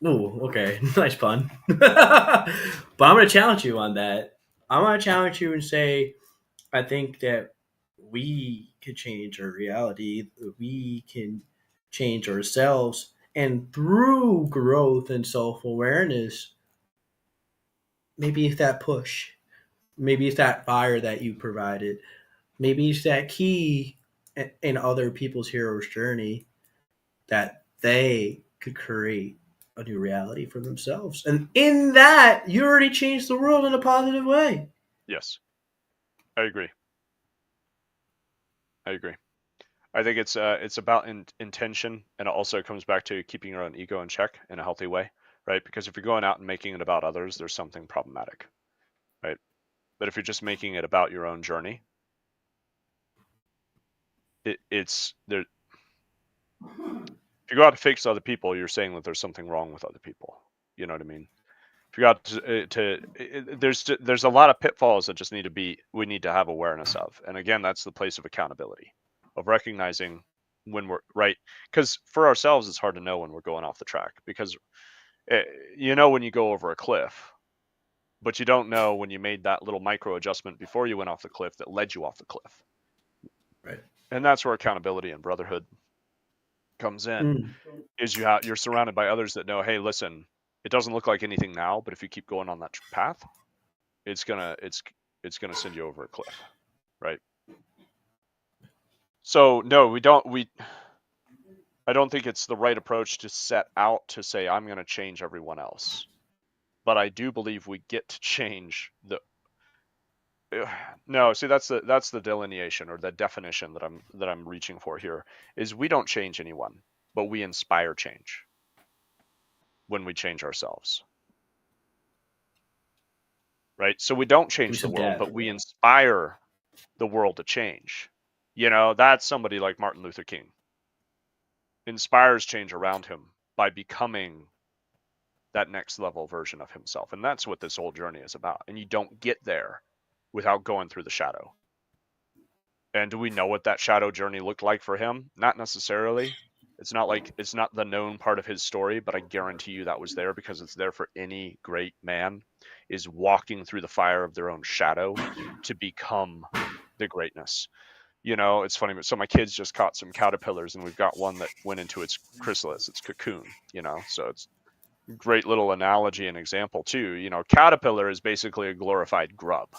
Ooh, okay, nice pun. But I'm gonna challenge you on that. I'm gonna challenge you and say I think that we can change our reality. We can change ourselves, and through growth and self awareness, maybe it's that push. Maybe it's that fire that you provided. Maybe it's that key in other people's hero's journey that they could create a new reality for themselves. And in that, you already changed the world in a positive way. Yes, I agree. I agree. I think it's about intention, and it also comes back to keeping your own ego in check in a healthy way, right? Because if you're going out and making it about others, there's something problematic, right? But if you're just making it about your own journey, it's there. If you go out to fix other people, you're saying that there's something wrong with other people. You know what I mean? If you got there's a lot of pitfalls that just we need to have awareness of, and again, that's the place of accountability, of recognizing when we're right, because for ourselves it's hard to know when we're going off the track, because you know when you go over a cliff, but you don't know when you made that little micro adjustment before you went off the cliff that led you off the cliff. Right. And that's where accountability and brotherhood comes in, Mm. is you're surrounded by others that know, hey, listen, it doesn't look like anything now, but if you keep going on that path, it's gonna send you over a cliff, right? So no, I don't think it's the right approach to set out to say I'm gonna change everyone else, but I do believe we get to change the no, see that's the delineation or the definition that I'm reaching for here, is we don't change anyone, but we inspire change when we change ourselves, right? So we don't Give me change the some world, dab. but we inspire the world to change. You know, that's somebody like Martin Luther King inspires change around him by becoming that next level version of himself. And that's what this whole journey is about. And you don't get there without going through the shadow. And do we know what that shadow journey looked like for him? Not necessarily. It's not the known part of his story, but I guarantee you that was there, because it's there for any great man, is walking through the fire of their own shadow to become the greatness. You know, it's funny. So my kids just caught some caterpillars, and we've got one that went into its chrysalis, its cocoon. You know, so it's a great little analogy and example too. You know, caterpillar is basically a glorified grub.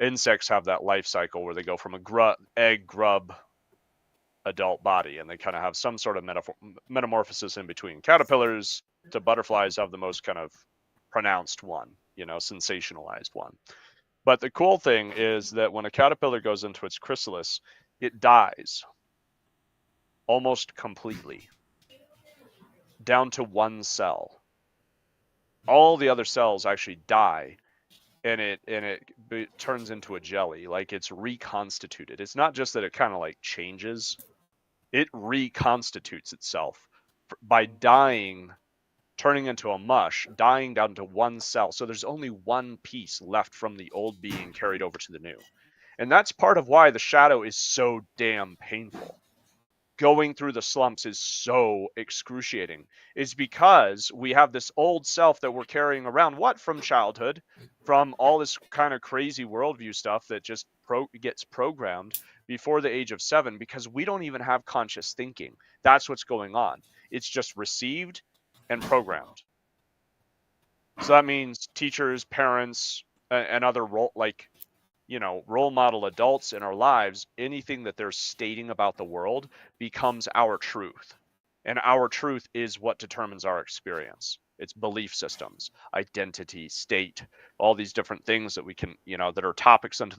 Insects have that life cycle where they go from a egg, grub, adult body, and they kind of have some sort of metamorphosis in between. Caterpillars to butterflies have the most kind of pronounced one, you know, sensationalized one. But the cool thing is that when a caterpillar goes into its chrysalis, it dies almost completely, down to one cell. All the other cells actually die, and it turns into a jelly, like it's reconstituted. It's not just that it kind of like changes, it reconstitutes itself by dying, turning into a mush, dying down to one cell. So there's only one piece left from the old being carried over to the new. And that's part of why the shadow is so damn painful. going through the slumps is so excruciating is because we have this old self that we're carrying around, what, from childhood, from all this kind of crazy worldview stuff that just gets programmed before the age of 7, because we don't even have conscious thinking. That's what's going on. It's just received and programmed. So that means teachers, parents, and other role model adults in our lives, anything that they're stating about the world becomes our truth. And our truth is what determines our experience. It's belief systems, identity, state, all these different things that we can, that are topics unto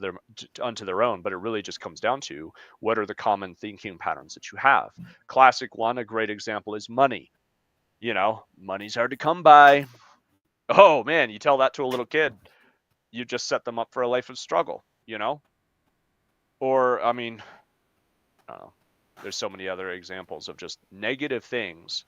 their own, but it really just comes down to what are the common thinking patterns that you have. Classic one, a great example is money. Money's hard to come by. Oh man, you tell that to a little kid, you just set them up for a life of struggle. Or, I mean, I don't know. There's so many other examples of just negative things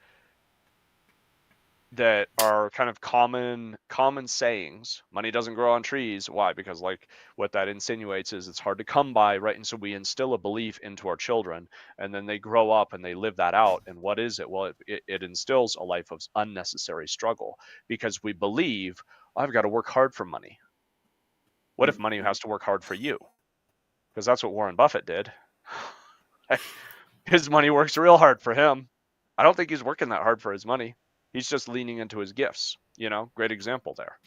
that are kind of common sayings. Money doesn't grow on trees. Why? Because like what that insinuates is it's hard to come by, right? And so we instill a belief into our children, and then they grow up and they live that out. And what is it? Well, it instills a life of unnecessary struggle because we believe, oh, I've got to work hard for money. What if money has to work hard for you? Because that's what Warren Buffett did. His money works real hard for him. I don't think he's working that hard for his money. He's just leaning into his gifts. Great example there.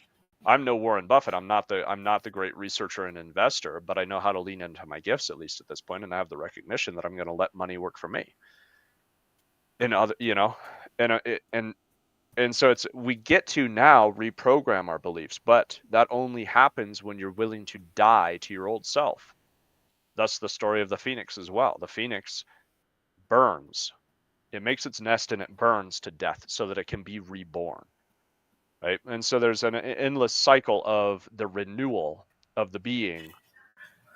I'm no Warren Buffett. I'm not the great researcher and investor, but I know how to lean into my gifts at least at this point, and I have the recognition that I'm going to let money work for me. And and so we get to now reprogram our beliefs, but that only happens when you're willing to die to your old self. Thus the story of the phoenix as well. The phoenix burns. It makes its nest and it burns to death so that it can be reborn, right? And so there's an endless cycle of the renewal of the being,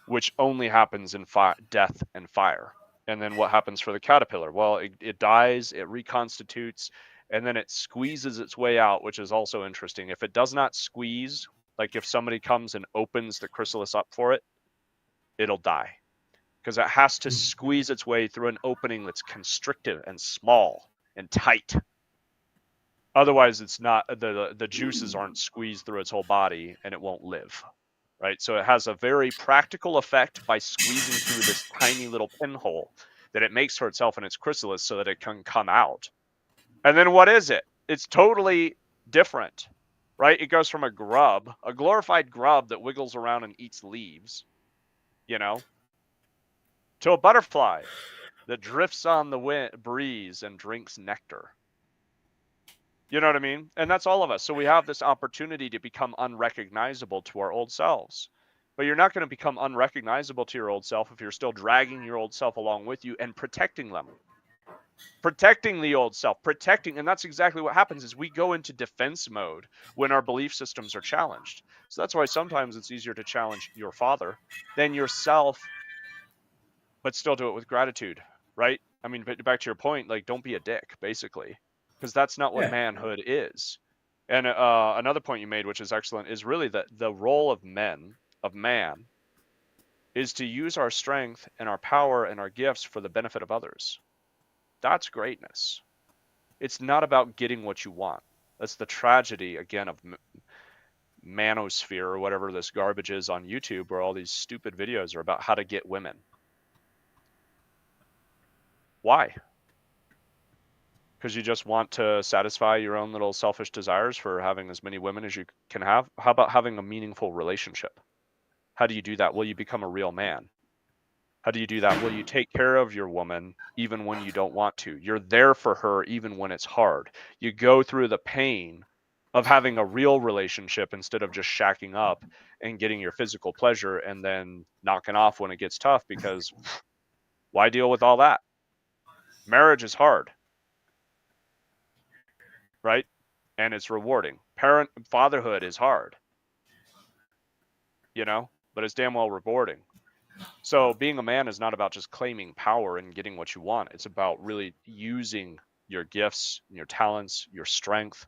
which only happens in death and fire. And then what happens for the caterpillar? Well, it dies, it reconstitutes, and then it squeezes its way out, which is also interesting. If it does not squeeze, like if somebody comes and opens the chrysalis up for it, it'll die, because it has to squeeze its way through an opening that's constrictive and small and tight. Otherwise, it's not, the juices aren't squeezed through its whole body and it won't live, right? So it has a very practical effect by squeezing through this tiny little pinhole that it makes for itself in its chrysalis so that it can come out. And then what is it? It's totally different, right? It goes from a glorified grub that wiggles around and eats leaves, to a butterfly that drifts on the breeze and drinks nectar. You know what I mean? And that's all of us. So we have this opportunity to become unrecognizable to our old selves. But you're not going to become unrecognizable to your old self if you're still dragging your old self along with you and protecting them. Protecting the old self, and that's exactly what happens is we go into defense mode when our belief systems are challenged. So that's why sometimes it's easier to challenge your father than yourself, but still do it with gratitude, right? I mean, back to your point, like, don't be a dick, basically, because that's not what Yeah. manhood is. And another point you made, which is excellent, is really that the role of man, is to use our strength and our power and our gifts for the benefit of others. That's greatness. It's not about getting what you want. That's the tragedy, again, of manosphere or whatever this garbage is on YouTube, where all these stupid videos are about how to get women. Why? Because you just want to satisfy your own little selfish desires for having as many women as you can have? How about having a meaningful relationship? How do you do that? Well, you become a real man. How do you do that? Well, you take care of your woman even when you don't want to. You're there for her even when it's hard. You go through the pain of having a real relationship instead of just shacking up and getting your physical pleasure and then knocking off when it gets tough, because why deal with all that? Marriage is hard, right? And it's rewarding. Fatherhood is hard, but it's damn well rewarding. So being a man is not about just claiming power and getting what you want. It's about really using your gifts, your talents, your strength,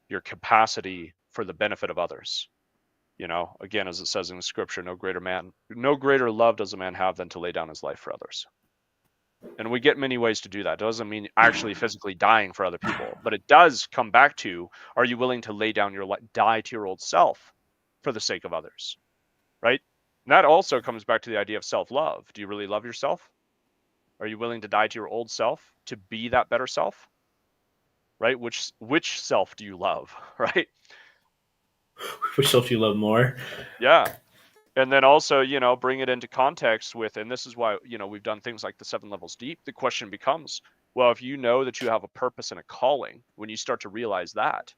your capacity for the benefit of others. Again, as it says in the scripture, no greater love does a man have than to lay down his life for others. And we get many ways to do that. It doesn't mean actually physically dying for other people, but it does come back to, are you willing to lay down your life, die to your old self for the sake of others, right? And that also comes back to the idea of self-love. Do you really love yourself? Are you willing to die to your old self to be that better self, right? Which self do you love, right? Which self do you love more? Yeah. And then also, bring it into context with, and this is why, we've done things like the 7 levels deep. The question becomes, well, if you know that you have a purpose and a calling, when you start to realize that,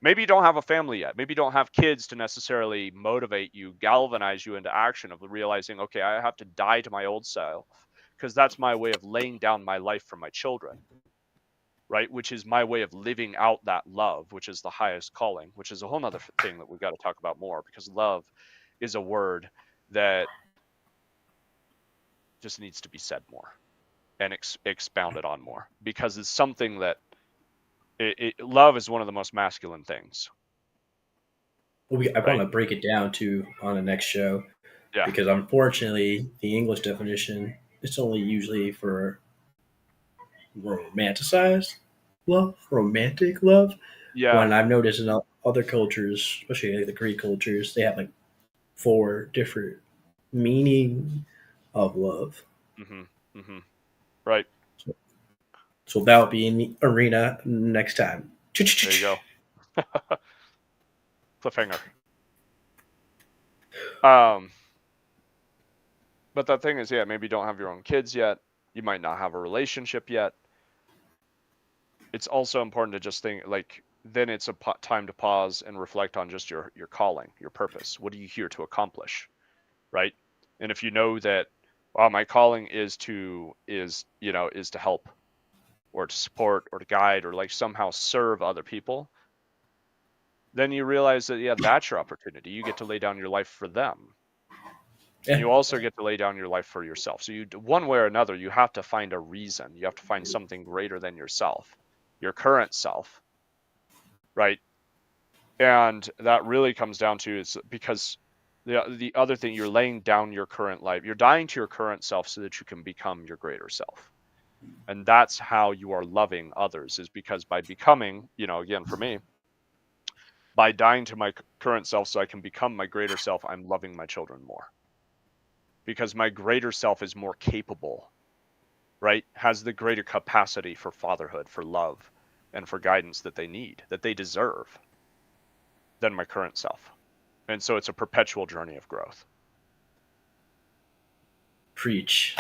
maybe you don't have a family yet, maybe you don't have kids to necessarily motivate you, galvanize you into action of realizing, okay, I have to die to my old self because that's my way of laying down my life for my children, right? Which is my way of living out that love, which is the highest calling, which is a whole nother thing that we've got to talk about more, because love is a word that just needs to be said more and expounded on more, because it's something that love is one of the most masculine things, I want right? to break it down too on the next show Yeah. because unfortunately, the English definition it's only usually for romanticized love, romantic love. Yeah. When I've noticed in other cultures, especially like the Greek cultures, they have like four different meaning of love. Hmm. Hmm. Right. So, so that will be in the arena next time. There you go. Cliffhanger. um but the thing is, yeah, maybe you don't have your own kids yet, you might not have a relationship yet. It's also important to just think, like, then it's a time to pause and reflect on just your calling, your purpose. What are you here to accomplish, right? And if you know that, well, my calling is to help or to support or to guide or like somehow serve other people, then you realize that, yeah, that's your opportunity. You get to lay down your life for them, and Yeah, you also get to lay down your life for yourself. So one way or another, you have to find a reason. You have to find something greater than yourself, your current self, right? And that really comes down to, is because the other thing, you're laying down your current life, you're dying to your current self so that you can become your greater self. And that's how you are loving others, is because by becoming, again, for me, by dying to my current self so I can become my greater self, I'm loving my children more, because my greater self is more capable, right? Has the greater capacity for fatherhood, for love, and for guidance that they need, that they deserve, than my current self. And so it's a perpetual journey of growth. preach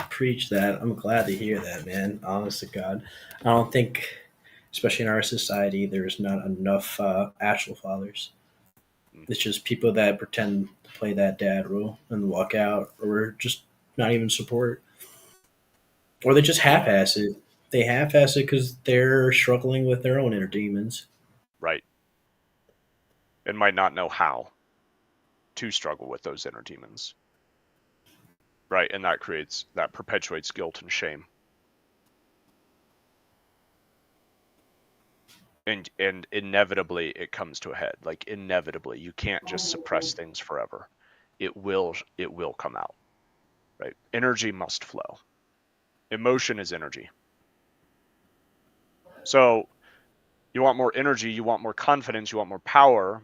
that. I'm glad to hear that, man. Honest to God, I don't think, especially in our society, there's not enough actual fathers. Mm. It's just people that pretend to play that dad role and walk out, or just not even support, or they just Yeah, half-ass it. They half-ass it because they're struggling with their own inner demons. right. And might not know how to struggle with those inner demons, right? And that perpetuates guilt and shame. And inevitably it comes to a head. Like, inevitably, you can't just suppress things forever. It will come out, right? Energy must flow. Emotion is energy. So you want more energy, you want more confidence, you want more power,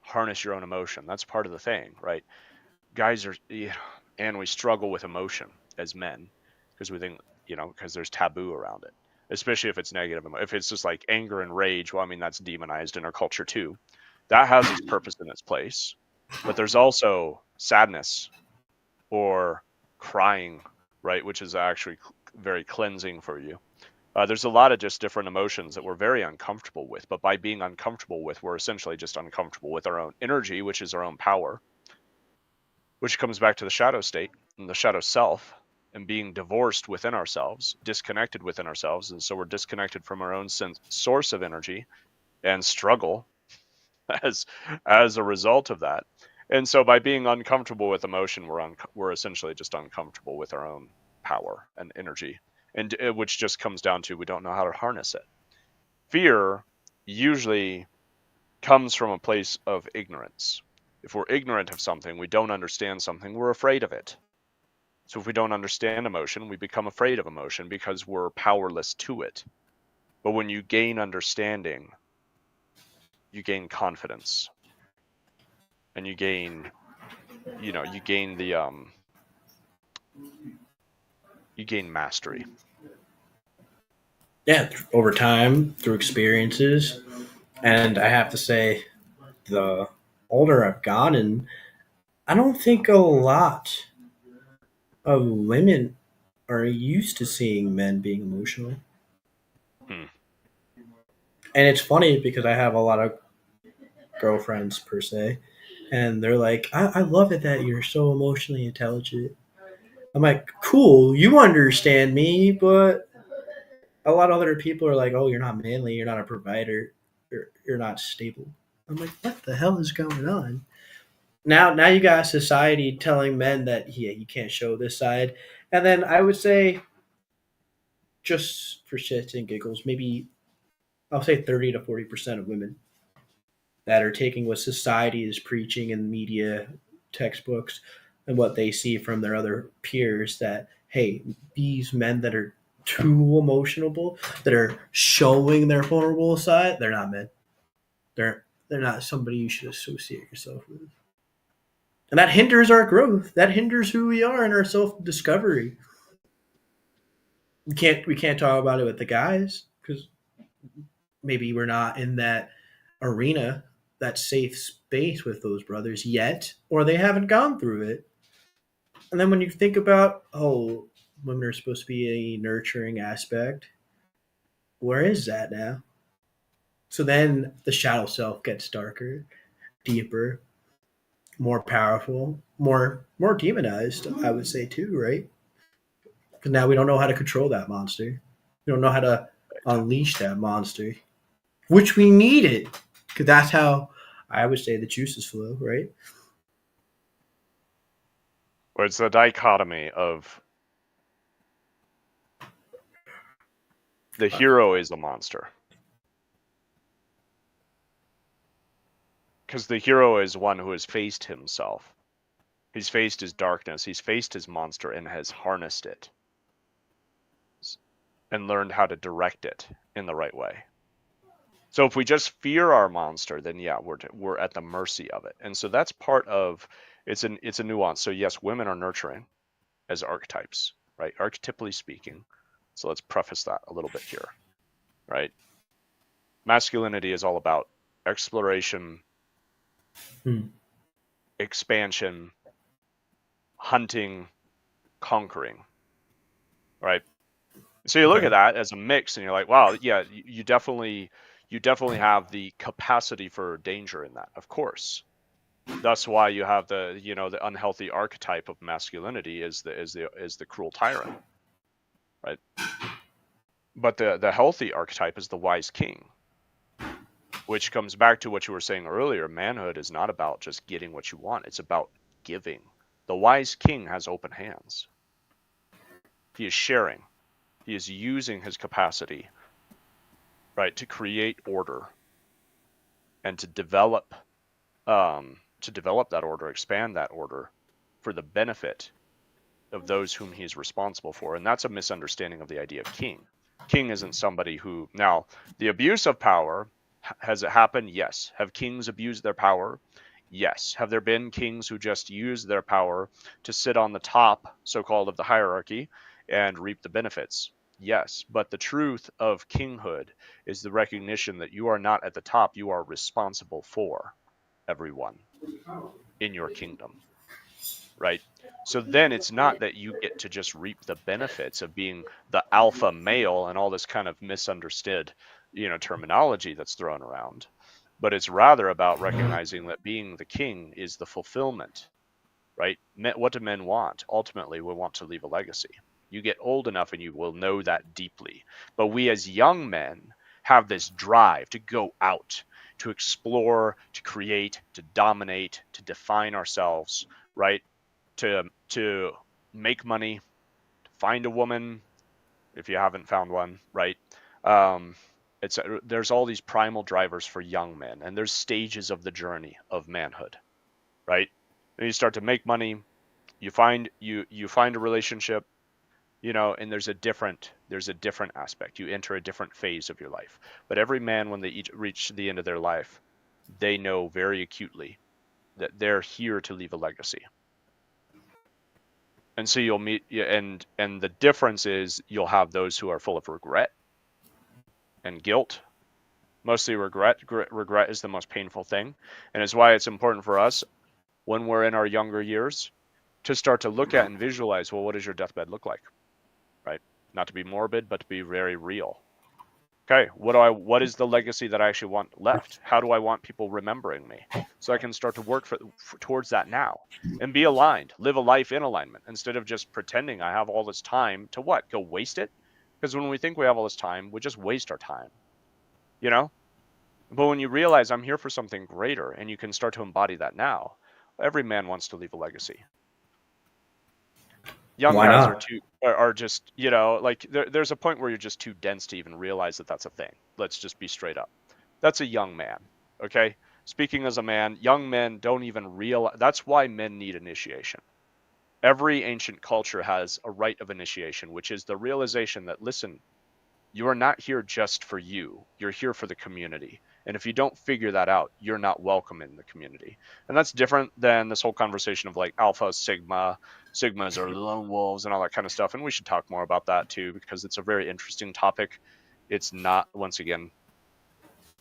harness your own emotion. That's part of the thing, right? Guys are, and we struggle with emotion as men because we think, because there's taboo around it, especially if it's negative. If it's just like anger and rage, well, I mean, that's demonized in our culture too. That has its purpose in its place. But there's also sadness or crying, right? Which is actually very cleansing for you. There's a lot of just different emotions that we're very uncomfortable with. But by being uncomfortable with, we're essentially just uncomfortable with our own energy, which is our own power, which comes back to the shadow state and the shadow self, and being divorced within ourselves, disconnected within ourselves. And so we're disconnected from our own source of energy and struggle as as a result of that. And so by being uncomfortable with emotion, we're essentially just uncomfortable with our own power and energy, and which just comes down to, we don't know how to harness it. Fear usually comes from a place of ignorance. If we're ignorant of something, we don't understand something, we're afraid of it. So if we don't understand emotion, we become afraid of emotion because we're powerless to it. But when you gain understanding, you gain confidence, and you gain, you gain the you gain mastery. Yeah, over time through experiences, and I have to say, the older I've gotten, I don't think a lot of women are used to seeing men being emotional. Hmm. And it's funny because I have a lot of girlfriends per se, and they're like, I love it that you're so emotionally intelligent. I'm like, cool, you understand me, but a lot of other people are like, oh, you're not manly, you're not a provider, you're not stable. I'm like, what the hell is going on? Now you got society telling men that yeah, you can't show this side, and then I would say, just for shits and giggles, maybe I'll say 30 to 40% of women that are taking what society is preaching in media, textbooks, and what they see from their other peers that, hey, these men that are too emotional, that are showing their vulnerable side, they're not men. They're not somebody you should associate yourself with. And that hinders our growth. That hinders who we are and our self discovery. We can't talk about it with the guys because maybe we're not in that arena, that safe space with those brothers yet, or they haven't gone through it. And then when you think about, oh, women are supposed to be a nurturing aspect, where is that now? So then the shadow self gets darker, deeper, more powerful, more demonized, I would say too, right? Because now we don't know how to control that monster. We don't know how to unleash that monster, which we need it. Because that's how I would say the juices flow, right? Or it's the dichotomy of the hero is a monster. Because the hero is one who has faced himself. He's faced his darkness, he's faced his monster, and has harnessed it and learned how to direct it in the right way. So if we just fear our monster, then yeah, we're at the mercy of it. And so that's part of it's a nuance. So yes, women are nurturing as archetypes, right? Archetypally speaking. So let's preface that a little bit here, right? Masculinity is all about exploration, Hmm. expansion, hunting, conquering, right? So you look at Okay. that as a mix and you're like, wow, yeah, you definitely have the capacity for danger in that, of course. That's why you have the unhealthy archetype of masculinity is the cruel tyrant, right? But the healthy archetype is the wise king, which comes back to what you were saying earlier. Manhood is not about just getting what you want, it's about giving. The wise king has open hands. He is sharing. He is using his capacity, right, to create order and to develop that order, expand that order for the benefit of those whom he's responsible for. And that's a misunderstanding of the idea of king. King isn't somebody who, now, the abuse of power, has it happened? Yes. Have kings abused their power? Yes. Have there been kings who just use their power to sit on the top, so called, of the hierarchy and reap the benefits? Yes. But the truth of kinghood is the recognition that you are not at the top, you are responsible for everyone in your kingdom, right? So then it's not that you get to just reap the benefits of being the alpha male and all this kind of misunderstood, terminology that's thrown around, but it's rather about recognizing that being the king is the fulfillment, right? What do men want? Ultimately, we want to leave a legacy. You get old enough and you will know that deeply. But we as young men have this drive to go out, to explore, to create, to dominate, to define ourselves, right? To make money, to find a woman if you haven't found one, right? Um, there's all these primal drivers for young men, and there's stages of the journey of manhood, right? Then you start to make money, You find a relationship, and there's a different aspect. You enter a different phase of your life. But every man, when they reach the end of their life, they know very acutely that they're here to leave a legacy. And so you'll meet, and the difference is you'll have those who are full of regret and guilt. Mostly regret. Regret is the most painful thing, and it's why it's important for us when we're in our younger years to start to look at and visualize, well, what does your deathbed look like, right? Not to be morbid, but to be very real. Okay, what is the legacy that I actually want left? How do I want people remembering me? So I can start to work towards that now and be aligned, live a life in alignment instead of just pretending I have all this time to what? Go waste it? Because when we think we have all this time, we just waste our time, you know? But when you realize I'm here for something greater and you can start to embody that now, every man wants to leave a legacy. Young Why guys not? are just, like there's a point where you're just too dense to even realize that that's a thing. Let's just be straight up. That's a young man. Okay, speaking as a man, young men don't even realize. That's why men need initiation. Every ancient culture has a rite of initiation, which is the realization that, listen, you are not here just for you. You're here for the community. And if you don't figure that out, you're not welcome in the community. And that's different than this whole conversation of like alpha, sigma, sigmas are lone wolves and all that kind of stuff. And we should talk more about that too, because it's a very interesting topic. It's not, once again,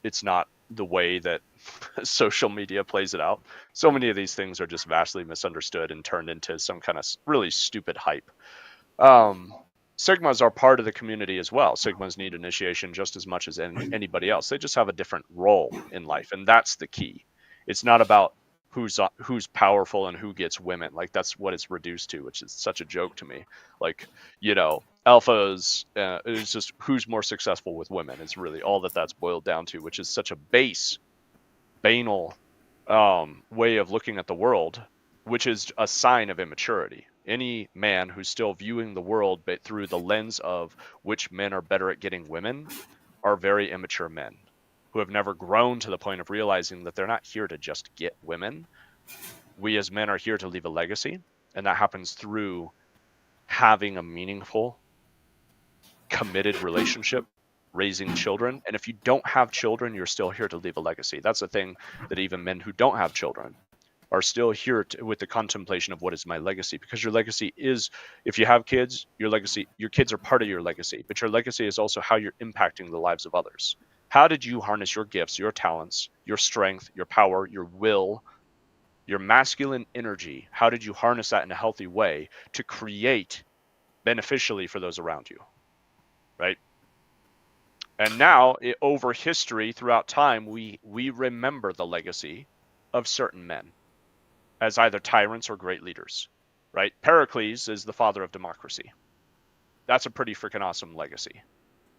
it's not the way that social media plays it out. So many of these things are just vastly misunderstood and turned into some kind of really stupid hype. Um, Sigmas are part of the community as well. Sigmas need initiation just as much as anybody else. They just have a different role in life, and that's the key. It's not about who's powerful and who gets women. Like that's what it's reduced to, which is such a joke to me. Like alphas is just who's more successful with women. Is really all that's boiled down to, which is such a base, banal way of looking at the world, which is a sign of immaturity. Any man who's still viewing the world but through the lens of which men are better at getting women are very immature men who have never grown to the point of realizing that they're not here to just get women. We as men are here to leave a legacy, and that happens through having a meaningful, committed relationship, raising children. And if you don't have children, you're still here to leave a legacy. That's the thing that even men who don't have children are still here with the contemplation of what is my legacy, because your legacy is, if you have kids, your kids are part of your legacy, but your legacy is also how you're impacting the lives of others. How did you harness your gifts, your talents, your strength, your power, your will, your masculine energy? How did you harness that in a healthy way to create beneficially for those around you, right? And now, over history, throughout time, we remember the legacy of certain men as either tyrants or great leaders, right? Pericles is the father of democracy. That's a pretty freaking awesome legacy,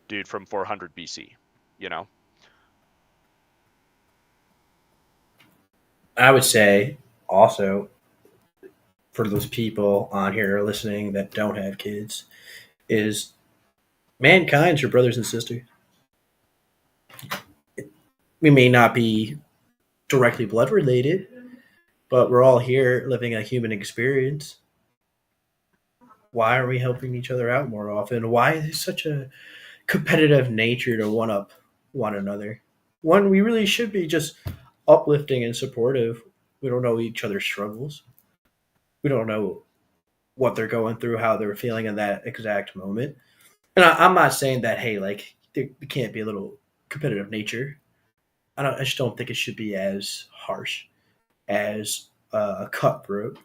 dude, from 400 BC, you know? I would say also for those people on here listening that don't have kids is mankind's your brothers and sisters. We may not be directly blood related, but we're all here living a human experience. Why are we helping each other out more often? Why is there such a competitive nature to one up one another? One, we really should be just uplifting and supportive. We don't know each other's struggles. We don't know what they're going through, how they're feeling in that exact moment. And I'm not saying that, hey, like, there can't be a little competitive nature. I just don't think it should be as harsh as cutthroat.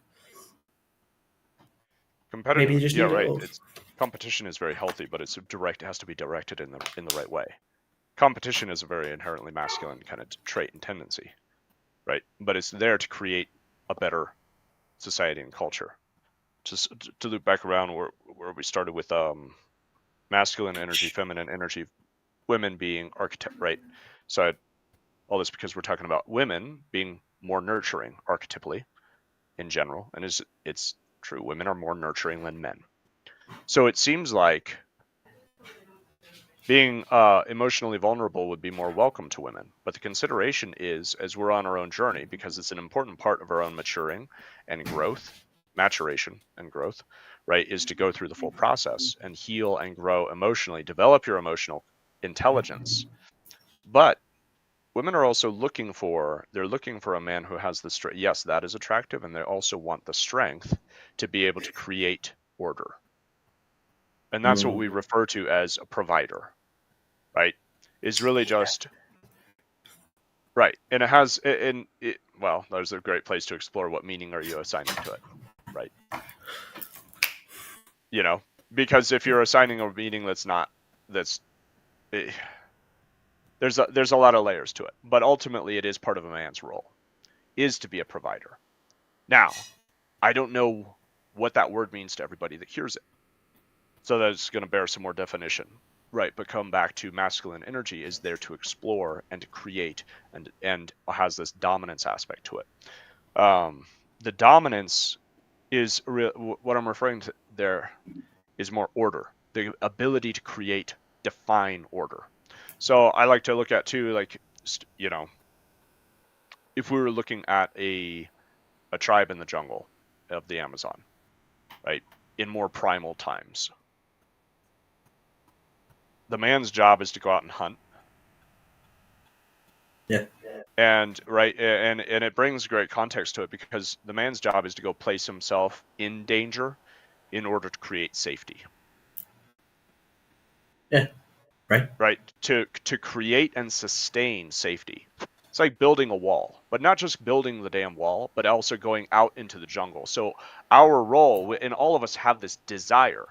Maybe you Competitive, just yeah, need right. both. It's competition is very healthy, but it has to be directed in the right way. Competition is a very inherently masculine kind of trait and tendency, right? But it's there to create a better society and culture. Just to loop back around where we started with masculine energy, feminine energy, women being archetype, right? So all this because we're talking about women being more nurturing archetypally in general, and it's true. Women are more nurturing than men. So it seems like being emotionally vulnerable would be more welcome to women. But the consideration is, as we're on our own journey, because it's an important part of our own maturing and growth, maturation and growth, right, is to go through the full process and heal and grow emotionally, develop your emotional intelligence. But women are also looking for a man who has the strength. Yes, that is attractive, and they also want the strength to be able to create order. And that's what Mm. we refer to as a provider, right? Is really just right. And it has in it, well, there's a great place to explore what meaning are you assigning to it, right? You know, because if you're assigning a meaning that's not that's eh, there's a lot of layers to it, but ultimately it is part of a man's role is to be a provider. Now, I don't know what that word means to everybody that hears it. So that's going to bear some more definition, right? But come back to masculine energy is there to explore and to create and has this dominance aspect to it. The dominance is what I'm referring to there is more order, the ability to create, define order. So I like to look at too, like, you know, if we were looking at a tribe in the jungle of the Amazon, right, in more primal times, the man's job is to go out and hunt. Yeah. And right, and it brings great context to it because the man's job is to go place himself in danger in order to create safety. Yeah. Right. Right, to create and sustain safety. It's like building a wall, but not just building the damn wall, but also going out into the jungle. So our role, and all of us have this desire,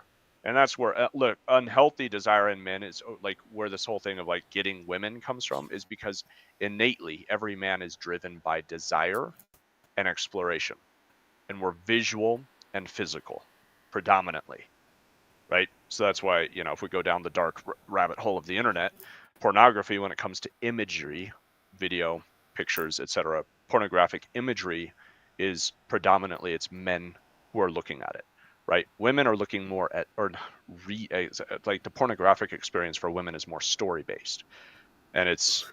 and that's where look, unhealthy desire in men is like where this whole thing of like getting women comes from, is because innately every man is driven by desire and exploration, and we're visual and physical predominantly, right? So that's why, you know, if we go down the dark rabbit hole of the internet, pornography, when it comes to imagery, video, pictures, etc., pornographic imagery is predominantly it's men who are looking at it, right? Women are looking more at, or like the pornographic experience for women is more story based, and it's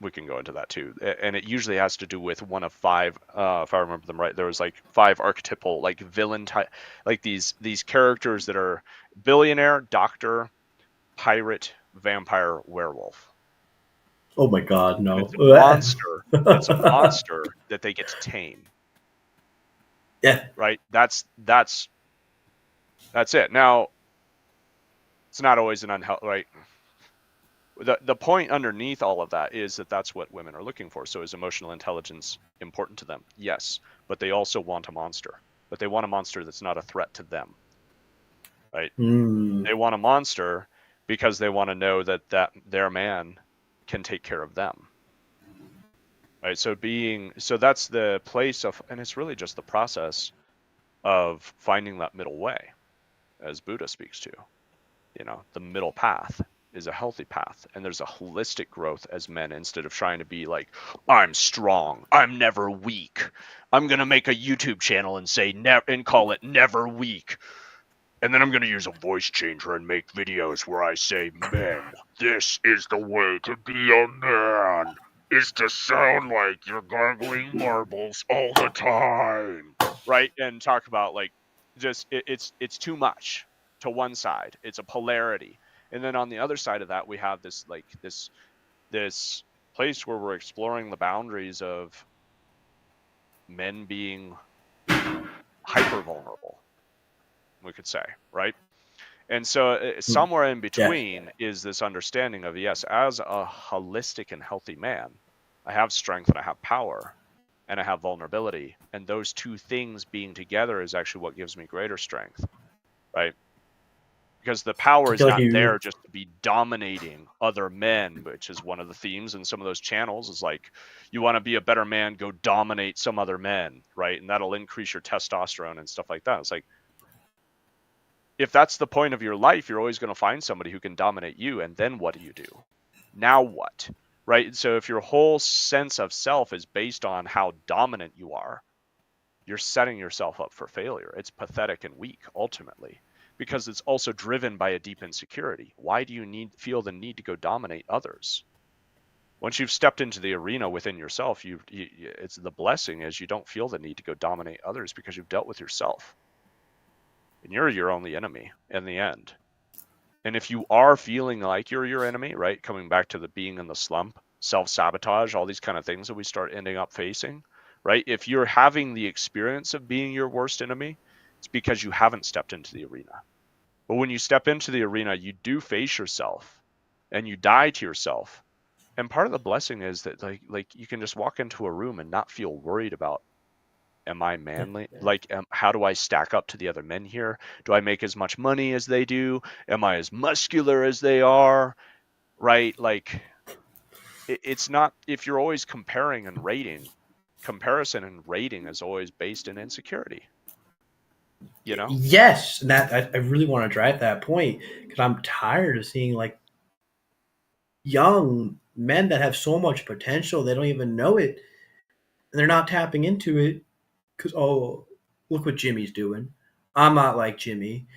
we can go into that too, and it usually has to do with one of five, if I remember them right, there was like five archetypal like villain type, like these characters that are billionaire, doctor, pirate, vampire, werewolf. Oh my God, And no. it's a monster, that they get to tame, Yeah. right? That's it. Now it's not always an unhealthy, right? The point underneath all of that is that that's what women are looking for. So is emotional intelligence important to them? Yes, but they also want a monster. But they want a monster that's not a threat to them, right? Mm. They want a monster because they want to know that their man can take care of them, right? So that's the place of, and it's really just the process of finding that middle way, as Buddha speaks to. You know, the middle path is a healthy path, and there's a holistic growth as men, instead of trying to be like, I'm strong, I'm never weak, I'm gonna make a YouTube channel and say and call it never weak, and then I'm gonna use a voice changer and make videos where I say, men, this is the way to be a man, is to sound like you're gargling marbles all the time, right? And talk about like just it's too much to one side. It's a polarity. And then on the other side of that, we have this like this place where we're exploring the boundaries of men being hyper vulnerable, we could say, right? And so somewhere in Yeah. between is this understanding of, yes, as a holistic and healthy man, I have strength and I have power and I have vulnerability. And those two things being together is actually what gives me greater strength, right? Because the power I is feel like not you. there just to be dominating other men, which is one of the themes in some of those channels, is like, you want to be a better man, go dominate some other men, right? And that'll increase your testosterone and stuff like that. It's like, if that's the point of your life, you're always going to find somebody who can dominate you. And then what do you do? Now what? Right? So if your whole sense of self is based on how dominant you are, you're setting yourself up for failure. It's pathetic and weak ultimately, because it's also driven by a deep insecurity. Why do you feel the need to go dominate others? Once you've stepped into the arena within yourself, it's the blessing is you don't feel the need to go dominate others because you've dealt with yourself. And you're your only enemy in the end. And if you are feeling like you're your enemy, right? Coming back to the being in the slump, self-sabotage, all these kind of things that we start ending up facing, right? If you're having the experience of being your worst enemy, it's because you haven't stepped into the arena. But when you step into the arena, you do face yourself and you die to yourself. And part of the blessing is that like you can just walk into a room and not feel worried about, am I manly? Like, how do I stack up to the other men here? Do I make as much money as they do? Am I as muscular as they are? Right? Like, it's not, if you're always comparing and rating, comparison and rating is always based in insecurity, you know? Yes, and that I really want to drive that point because I'm tired of seeing like young men that have so much potential they don't even know it, and they're not tapping into it because look what Jimmy's doing. I'm not like Jimmy.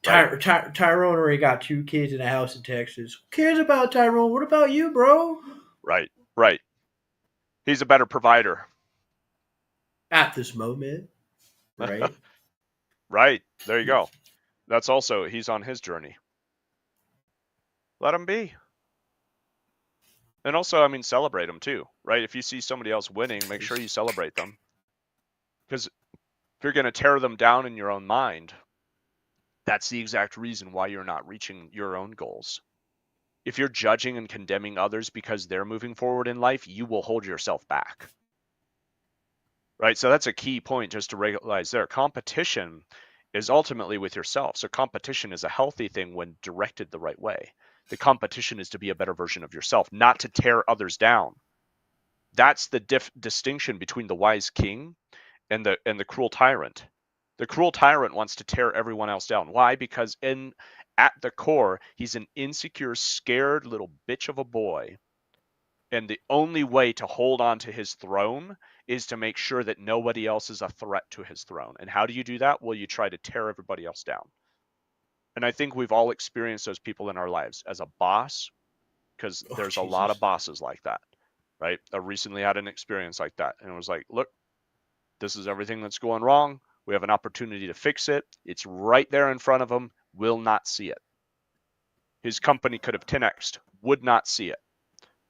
Right? Tyrone already got 2 kids in a house in Texas. Who cares about Tyrone? What about you, bro? Right. Right. He's a better provider. At this moment, right? Right. There you go. That's also, he's on his journey. Let him be. And also, I mean, celebrate them too, right? If you see somebody else winning, make sure you celebrate them. Because if you're going to tear them down in your own mind, that's the exact reason why you're not reaching your own goals. If you're judging and condemning others because they're moving forward in life, you will hold yourself back. Right? So that's a key point just to realize there. Competition is ultimately with yourself. So competition is a healthy thing when directed the right way. The competition is to be a better version of yourself, not to tear others down. That's the distinction between the wise king and the cruel tyrant. The cruel tyrant wants to tear everyone else down. Why? Because at the core, he's an insecure, scared little bitch of a boy. And the only way to hold on to his throne is to make sure that nobody else is a threat to his throne. And how do you do that? Well, you try to tear everybody else down. And I think we've all experienced those people in our lives as a boss, because Oh there's a lot of Jesus! bosses like that, right? I recently had an experience like that, and it was like, look, this is everything that's going wrong. We have an opportunity to fix it. It's right there in front of him. Will not see it. His company could have 10x'd, would not see it.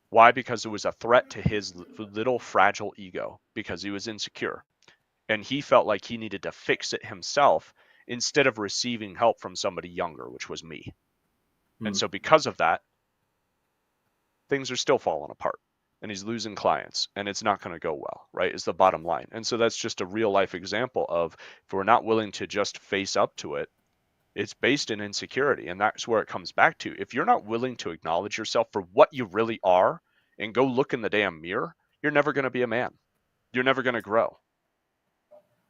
Why? Because it was a threat to his little fragile ego, because he was insecure. And he felt like he needed to fix it himself instead of receiving help from somebody younger, which was me. And Hmm. so because of that, things are still falling apart. And he's losing clients, and it's not going to go well, right? Is the bottom line. And so that's just a real life example of, if we're not willing to just face up to it, it's based in insecurity. And that's where it comes back to. If you're not willing to acknowledge yourself for what you really are and go look in the damn mirror, you're never going to be a man. You're never going to grow,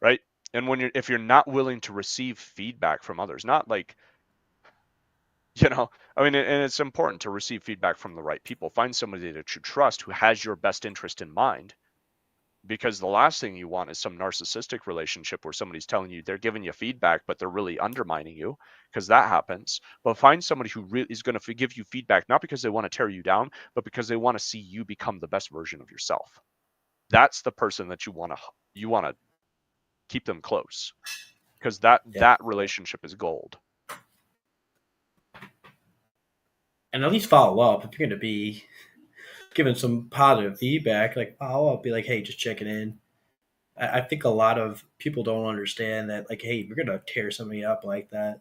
right? And if you're not willing to receive feedback from others, not like, I mean, and it's important to receive feedback from the right people. Find somebody that you trust who has your best interest in mind, because the last thing you want is some narcissistic relationship where somebody's telling you they're giving you feedback, but they're really undermining you, because that happens. But find somebody who really is going to give you feedback, not because they want to tear you down, but because they want to see you become the best version of yourself. That's the person that you want to keep them close, because that Yeah, that relationship is gold. and at least follow up if you're going to be giving some positive feedback. Like follow up, be like, hey, just checking in. I think a lot of people don't understand that. Like, hey, we're going to tear somebody up like that,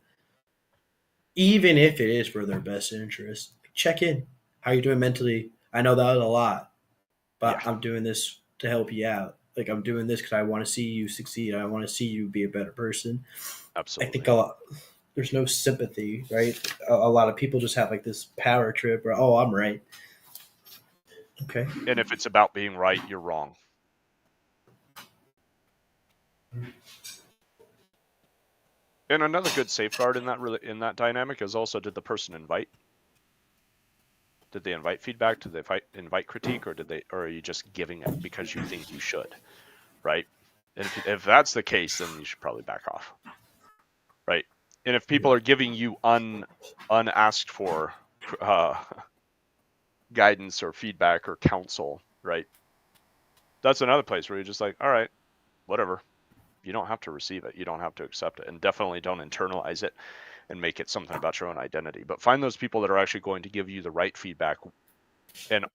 even if it is for their best interest. Check in. How you doing mentally? I know that was a lot, but Yeah, I'm doing this to help you out. Like I'm doing this because I want to see you succeed. I want to see you be a better person. I think absolutely. a lot. There's no sympathy, right? A lot of people just have like this power trip, or oh, I'm right. Okay. And if it's about being right, you're wrong. And another good safeguard in that dynamic is also, did the person invite? Did they invite feedback? Did they invite critique, or are you just giving it because you think you should, right? And if that's the case, then you should probably back off, right? And if people are giving you unasked for uh, guidance or feedback or counsel, right? That's another place where you're just like, all right, whatever. You don't have to receive it. You don't have to accept it. And definitely don't internalize it and make it something about your own identity. But find those people that are actually going to give you the right feedback and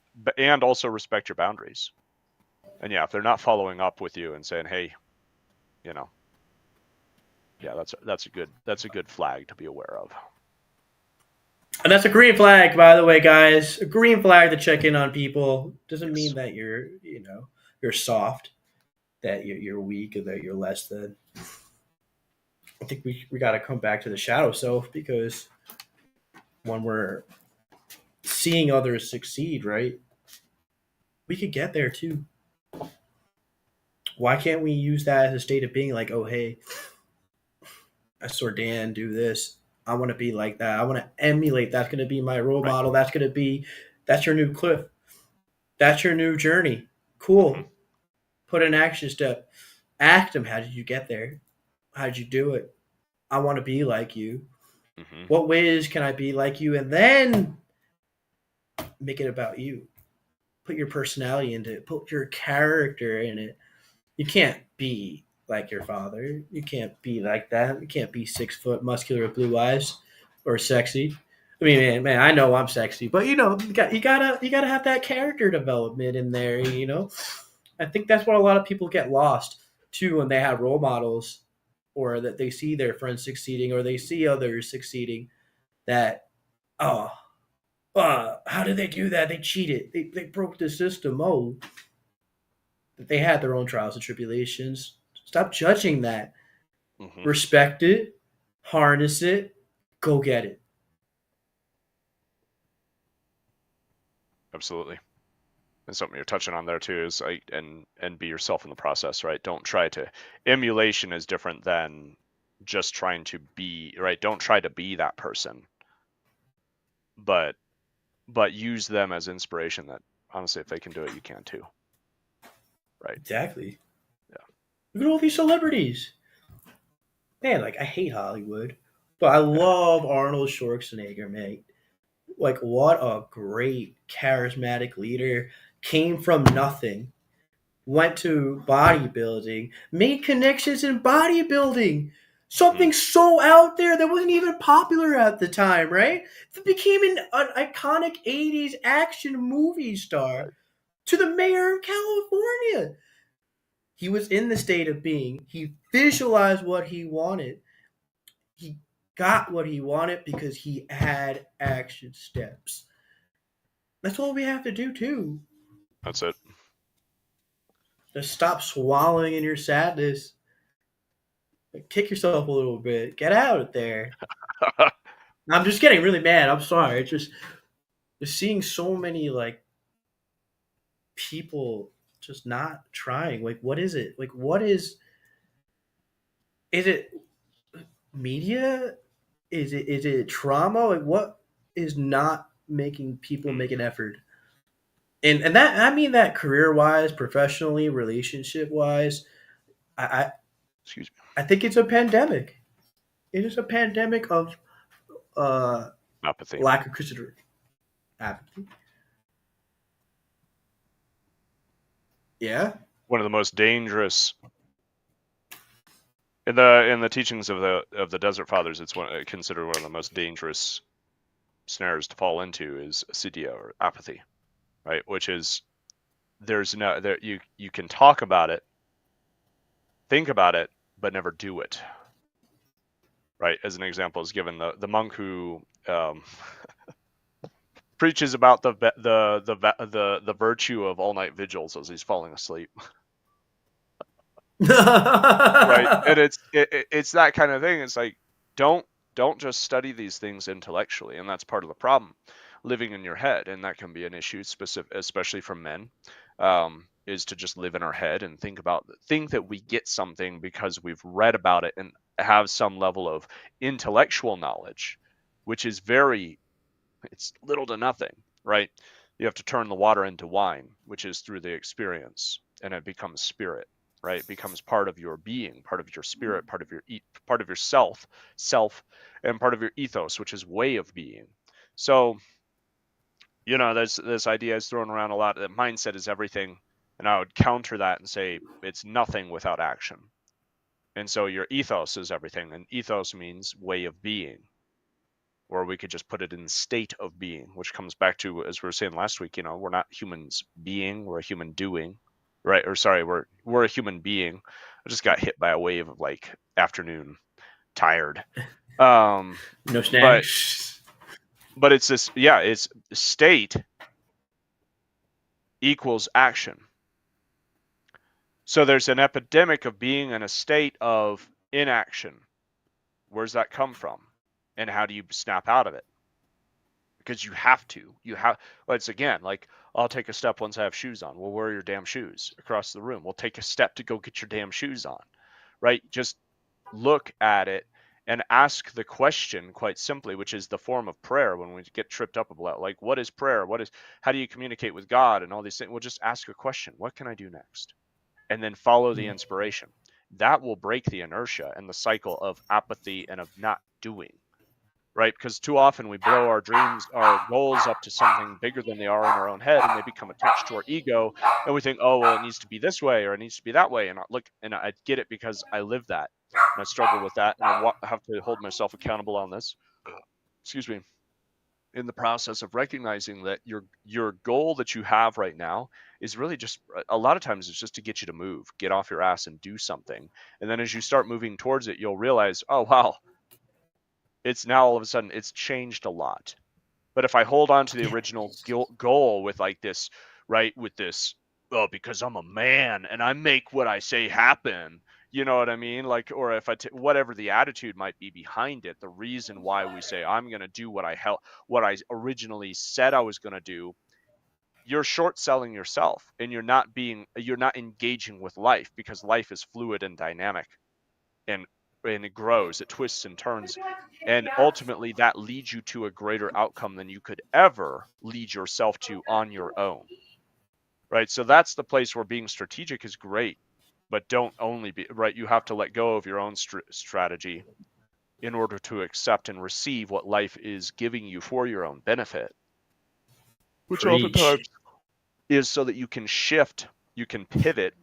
also respect your boundaries. And yeah, if they're not following up with you and saying, hey, you know, yeah, that's a good flag to be aware of. And that's a green flag, by the way, guys. A green flag to check in on people doesn't Yes. mean that you're soft, that you're weak, or that you're less than. I think we got to come back to the shadow self, because when we're seeing others succeed, right, we could get there too. Why can't we use that as a state of being? Like, oh hey, I saw Dan do this. I want to be like that. I want to emulate. That's going to be my role Right. model. That's your new cliff. That's your new journey. Mm-hmm. Cool. Put an action step. Ask them, how did you get there? How did you do it? I want to be like you. Mm-hmm. What ways can I be like you? And then make it about you. Put your personality into it. Put your character in it. You can't be like your father. You can't be like that. You can't be 6 foot, muscular, with blue eyes, or sexy. I mean, man, I know I'm sexy, but you gotta have that character development in there. I think that's what a lot of people get lost too when they have role models, or that they see their friends succeeding, or they see others succeeding. That, oh, how did they do that? They cheated. They broke the system. Oh, they had their own trials and tribulations. Stop judging that. Mm-hmm. Respect it, harness it, go get it. Absolutely. And something you're touching on there too is like, and be yourself in the process, right? Don't try to emulation is different than just trying to be, right? Don't try to be that person, but use them as inspiration that honestly, if they can do it, you can too, right? Exactly. Yeah. Look at all these celebrities. Man, like, I hate Hollywood, but I Yeah. love Arnold Schwarzenegger, mate. Like, what a great, charismatic leader. Came from nothing, went to bodybuilding, made connections in bodybuilding. Mm-hmm. Something so out there that wasn't even popular at the time, right? It became an iconic 80s action movie star, Right. to the mayor of California. He was in the state of being. He visualized what he wanted. He got what he wanted because he had action steps. That's all we have to do, too. That's it. Just stop swallowing in your sadness. Kick yourself a little bit. Get out there. I'm just getting really mad. I'm sorry. It's just seeing so many, like, people just not trying. Like, what is it? Like, what is it media? Is it trauma? Like, what is not making people make an Mm-hmm. effort? And that, I mean that career wise, professionally, relationship wise. I Excuse me. I think it's a pandemic. It is a pandemic of uh Apathy. lack of consideration, apathy. Yeah. One of the most dangerous in the teachings of the Desert Fathers. It's considered one of the most dangerous snares to fall into is acedia or apathy, right? Which is there's no there you can talk about it, think about it, but never do it, right? As an example is given the monk who preaches about the virtue of all night vigils as he's falling asleep, right? And it's that kind of thing. It's like don't don't just study these things intellectually, and that's part of the problem, living in your head, and that can be an issue, especially for men. Is to just live in our head and think that we get something because we've read about it and have some level of intellectual knowledge, which is it's little to nothing, right? You have to turn the water into wine, which is through the experience, and it becomes spirit, right? It becomes part of your being, part of your spirit, part of your self, and part of your ethos, which is way of being. So There's this idea is thrown around a lot that mindset is everything, and I would counter that and say it's nothing without action. And so your ethos is everything, and ethos means way of being, or we could just put it in state of being, which comes back to, as we were saying last week, we're not humans being, we're a human doing, right? Or sorry, we're a human being. I just got hit by a wave of like afternoon tired. Um, No but snacks. but it's this, yeah, it's state equals action. So there's an epidemic of being in a state of inaction. Where's that come from? And how do you snap out of it? Because you have to. Well, it's again like, I'll take a step once I have shoes on. Well, where are your damn shoes? Across the room. Well, take a step to go get your damn shoes on, right? Just look at it and ask the question quite simply, which is the form of prayer when we get tripped up about, like, what is prayer? How do you communicate with God and all these things? Well, just ask a question. What can I do next? And then follow the inspiration. That will break the inertia and the cycle of apathy and of not doing, right? Because too often we blow our dreams, our goals up to something bigger than they are in our own head, and they become attached to our ego. And we think, oh, well, it needs to be this way or it needs to be that way. And I get it because I live that and I struggle with that. And I have to hold myself accountable on this. Excuse me. In the process of recognizing that your goal that you have right now is really just, a lot of times it's just to get you to move, get off your ass and do something. And then as you start moving towards it, you'll realize, oh wow, it's now all of a sudden it's changed a lot. But if I hold on to the Yeah. original goal with like this, right, with this, oh, because I'm a man and I make what I say happen, you know what I mean? Like, or if whatever the attitude might be behind it, the reason why we say I'm going to do what I originally said I was going to do, you're short selling yourself, and you're not engaging with life, because life is fluid and dynamic, and it grows, it twists and turns, and ultimately that leads you to a greater outcome than you could ever lead yourself to on your own, right? So that's the place where being strategic is great, but don't only be right. You have to let go of your own strategy in order to accept and receive what life is giving you for your own benefit, which Preach. oftentimes is so that you can shift, you can pivot,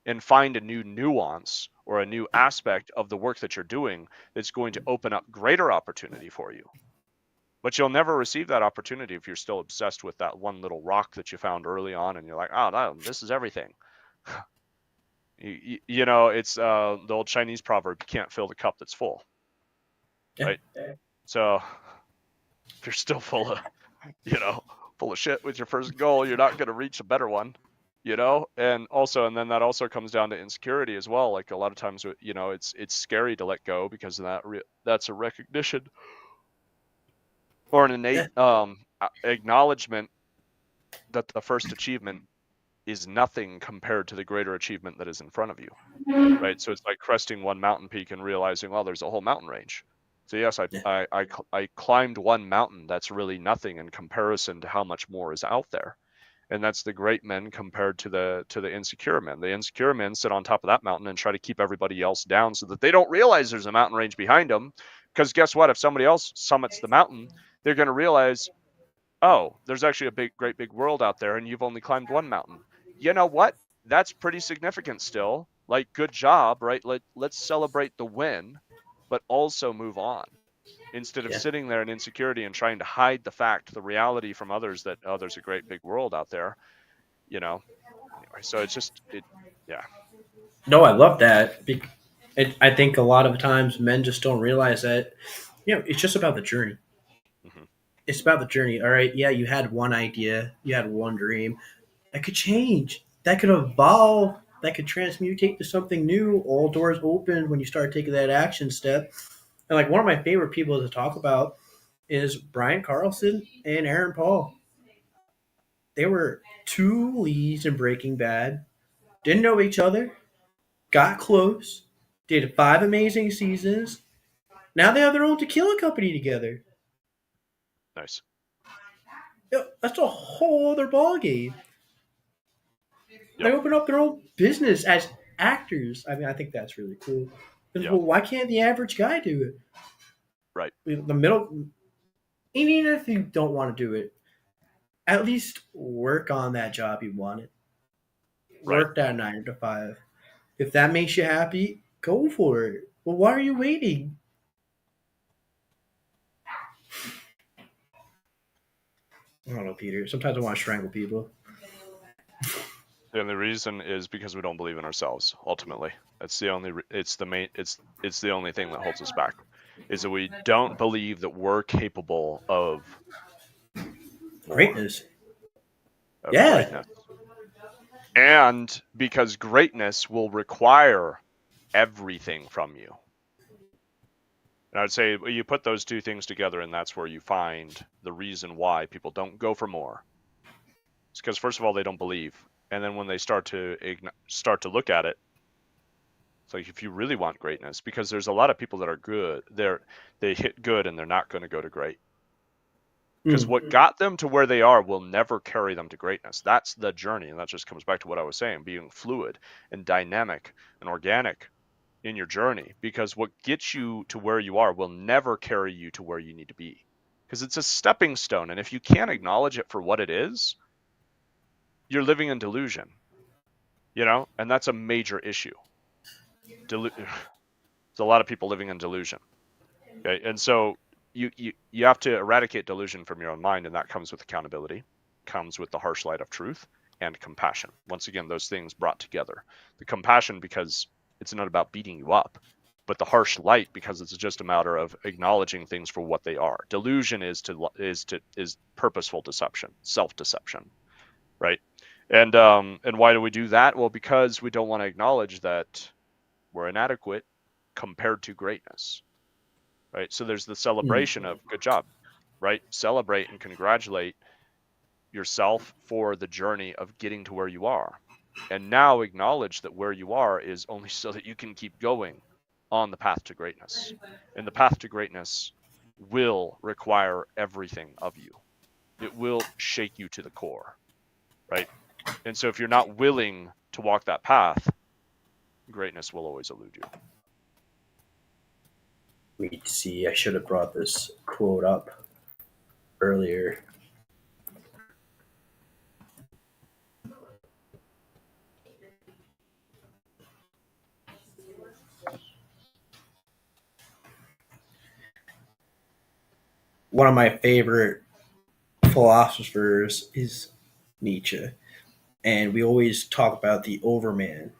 and find a new nuance or a new aspect of the work that you're doing that's going to open up greater opportunity for you. But you'll never receive that opportunity if you're still obsessed with that one little rock that you found early on, and you're like, oh, this is everything. It's the old Chinese proverb, you can't fill the cup that's full, Yeah. right? So if you're still you know, full of shit with your first goal, you're not going to reach a better one, and then that also comes down to insecurity as well. Like a lot of times, it's scary to let go because of that's a recognition or an innate Yeah. acknowledgement that the first achievement is nothing compared to the greater achievement that is in front of you, right? So it's like cresting one mountain peak and realizing, well, there's a whole mountain range. So yes, Yeah. I climbed one mountain. That's really nothing in comparison to how much more is out there. And that's the great men compared to the insecure men. The insecure men sit on top of that mountain and try to keep everybody else down so that they don't realize there's a mountain range behind them. Because guess what? If somebody else summits the mountain, they're going to realize, oh, there's actually a great big world out there, and you've only climbed one mountain. You know what? That's pretty significant still. Like, good job, right? Let's celebrate the win, but also move on, instead of Yeah. sitting there in insecurity and trying to hide the reality from others that, oh, there's a great big world out there, anyway. So it's just yeah. No, I love that. I think a lot of times men just don't realize that, it's just about the journey. Hmm. It's about the journey. All right. Yeah, you had one idea, you had one dream. That could change. That could evolve. That could transmutate to something new. All doors open when you start taking that action step. And like one of my favorite people to talk about is Brian Carlson and Aaron Paul. They were two leads in Breaking Bad. Didn't know each other. Got close. Did 5 amazing seasons. Now they have their own tequila company together. Nice. That's a whole other ballgame. They Yep. open up their own business as actors. I mean, I think that's really cool. Because, Yep. well, why can't the average guy do Right. it? The middle, even if you don't want to do it, at least work on that job you wanted. Right. Work that 9 to 5. If that makes you happy, go for it. Well, why are you waiting? I don't know, Peter. Sometimes I want to strangle people. The only reason is because we don't believe in ourselves. Ultimately, that's the only. It's the main. It's the only thing that holds us back, is that we don't believe that we're capable of more, Greatness. of Yeah. greatness, and because greatness will require everything from you. And I'd say you put those two things together, and that's where you find the reason why people don't go for more. It's because first of all they don't believe, and then when they start to look at it, it's like if you really want greatness, because there's a lot of people that are good, they hit good and they're not going to go to great. Because Mm. what got them to where they are will never carry them to greatness. That's the journey, and that just comes back to what I was saying, being fluid and dynamic and organic in your journey, because what gets you to where you are will never carry you to where you need to be, because it's a stepping stone, and if you can't acknowledge it for what it is, you're living in delusion, and that's a major issue. There's a lot of people living in delusion. Okay, and so you have to eradicate delusion from your own mind, and that comes with accountability, comes with the harsh light of truth, and compassion. Once again, those things brought together. The compassion because it's not about beating you up, but the harsh light because it's just a matter of acknowledging things for what they are. Delusion is purposeful deception, self-deception, right? And why do we do that? Well, because we don't want to acknowledge that we're inadequate compared to greatness. Right? So there's the Mm. celebration of good job, right? Celebrate and congratulate yourself for the journey of getting to where you are. And now acknowledge that where you are is only so that you can keep going on the path to greatness. And the path to greatness will require everything of you. It will shake you to the core, right? And so if you're not willing to walk that path, greatness will always elude you. Let me see. I should have brought this quote up earlier. One of my favorite philosophers is Nietzsche, and we always talk about the overman.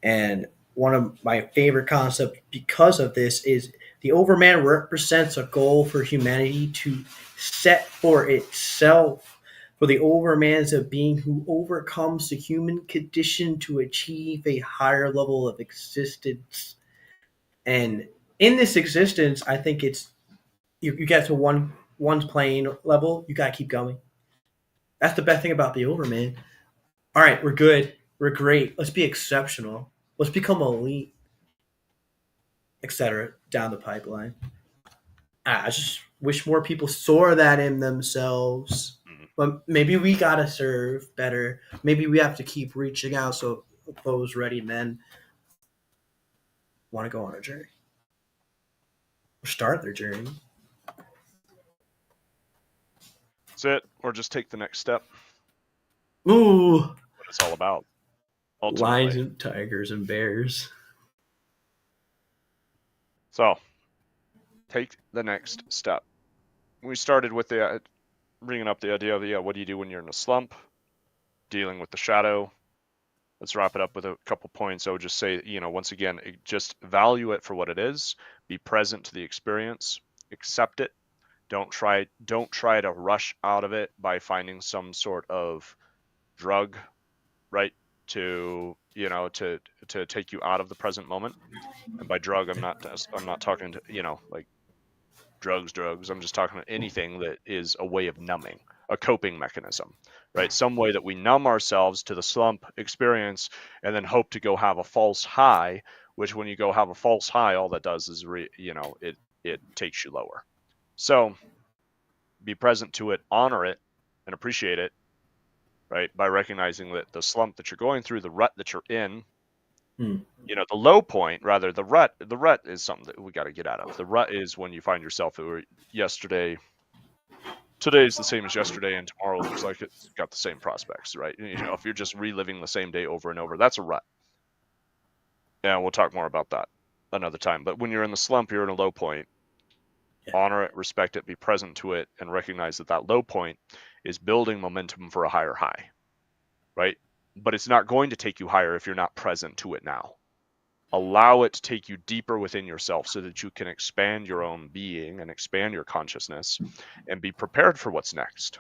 And one of my favorite concepts because of this is the overman represents a goal for humanity to set for itself. For the overman is a being who overcomes the human condition to achieve a higher level of existence. And in this existence, I think it's you get to one's plane level, you gotta keep going. That's the best thing about the overman. All right, we're good. We're great. Let's be exceptional. Let's become elite, etc. Down the pipeline. I just wish more people saw that in themselves. Mhm. But maybe we gotta serve better. Maybe we have to keep reaching out so those ready men want to go on a journey or start their journey. That's it. Or just take the next step. Ooh, What it's all about, lions ultimately. and tigers and bears. So take the next step. We started with the bringing up the idea of what do you do when you're in a slump, dealing with the shadow. Let's wrap it up with a couple points. I would just say, once again, just value it for what it is. Be present to the experience. Accept it. Don't try to rush out of it by finding some sort of drug, right? To take you out of the present moment. And by drug, I'm not talking to like drugs. I'm just talking about anything that is a way of numbing, a coping mechanism, right? Some way that we numb ourselves to the slump experience and then hope to go have a false high, which when you go have a false high, all that does is, it takes you lower. So be present to it, honor it, and appreciate it, right? By recognizing that the slump that you're going through, the rut that you're in, Hmm. the low point, rather, the rut is something that we got to get out of. The rut is when you find yourself, yesterday today is the same as yesterday, and tomorrow looks like it's got the same prospects, right? If you're just reliving the same day over and over, that's a rut. And we'll talk more about that another time. But when you're in the slump, you're in a low point. Yeah. Honor it, respect it, be present to it, and recognize that that low point is building momentum for a higher high, right? But it's not going to take you higher if you're not present to it now. Allow it to take you deeper within yourself so that you can expand your own being and expand your consciousness and be prepared for what's next.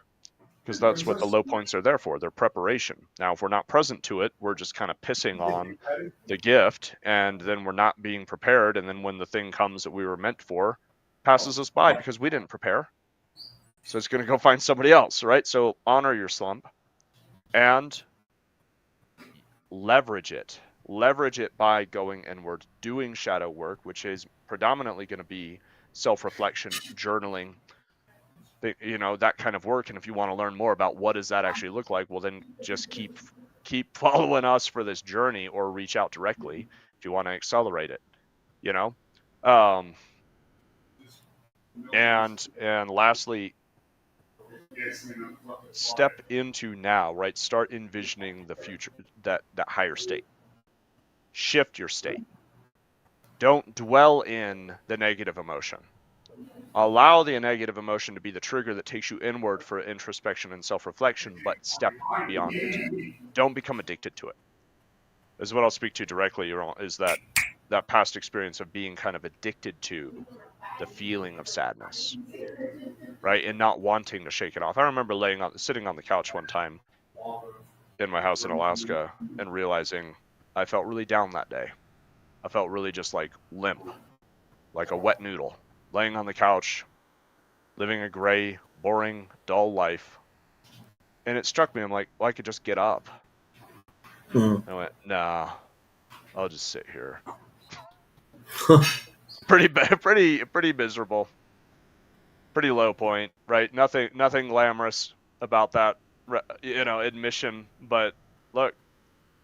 Because that's what the low points are there for. They're preparation. Now, if we're not present to it, we're just kind of pissing on the gift, and then we're not being prepared. And then when the thing comes that we were meant for, passes us by because we didn't prepare. So it's going to go find somebody else, right? So honor your slump and leverage it. Leverage it by going inward, doing shadow work, which is predominantly going to be self-reflection, journaling, that kind of work. And if you want to learn more about what does that actually look like, well, then just keep following us for this journey, or reach out directly if you want to accelerate it. You know, um, and lastly, step into now, right? Start envisioning the future, that higher state. Shift your state. Don't dwell in the negative emotion. Allow the negative emotion to be the trigger that takes you inward for introspection and self-reflection, but step beyond it. Don't become addicted to it. Is what I'll speak to directly, is that past experience of being kind of addicted to the feeling of sadness, right? And not wanting to shake it off. I remember sitting on the couch one time in my house in Alaska and realizing I felt really down that day. I felt really just like limp, like a wet noodle, laying on the couch, living a gray, boring, dull life. And it struck me, I'm like, well, I could just get up. Hmm. I went, nah, I'll just sit here. Pretty bad, pretty miserable, pretty low point, right? Nothing glamorous about that, admission. But look,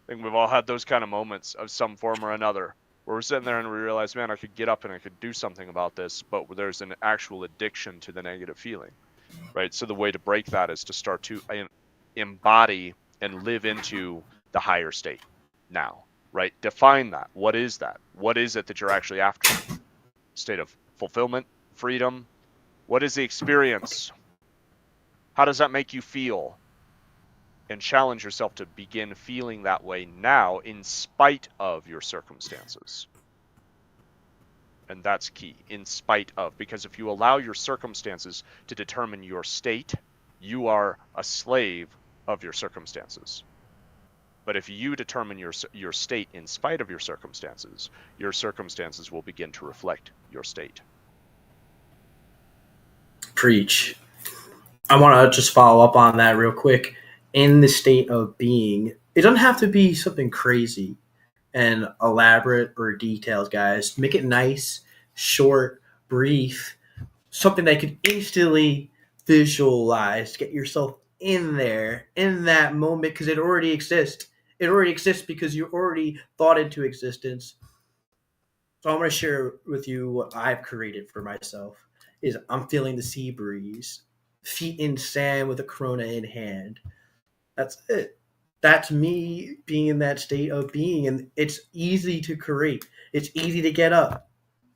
I think we've all had those kind of moments of some form or another, where we're sitting there and we realize, man, I could get up and I could do something about this, but there's an actual addiction to the negative feeling, right? So the way to break that is to start to embody and live into the higher state now, right? Define that. What is that? What is it that you're actually after? State of fulfillment, freedom. What is the experience? How does that make you feel? And challenge yourself to begin feeling that way now, in spite of your circumstances. And that's key, in spite of, because if you allow your circumstances to determine your state, you are a slave of your circumstances. But if you determine your state in spite of your circumstances will begin to reflect your state. Preach. I want to just follow up on that real quick. In the state of being, it doesn't have to be something crazy and elaborate or detailed, guys. Make it nice, short, brief, something that could instantly visualize, get yourself in there, in that moment, because it already exists. It already exists because you already thought into existence. So I'm going to share with you what I've created for myself. Is I'm feeling the sea breeze, feet in sand with a Corona in hand. That's it. That's me being in that state of being, and it's easy to create. It's easy to get up.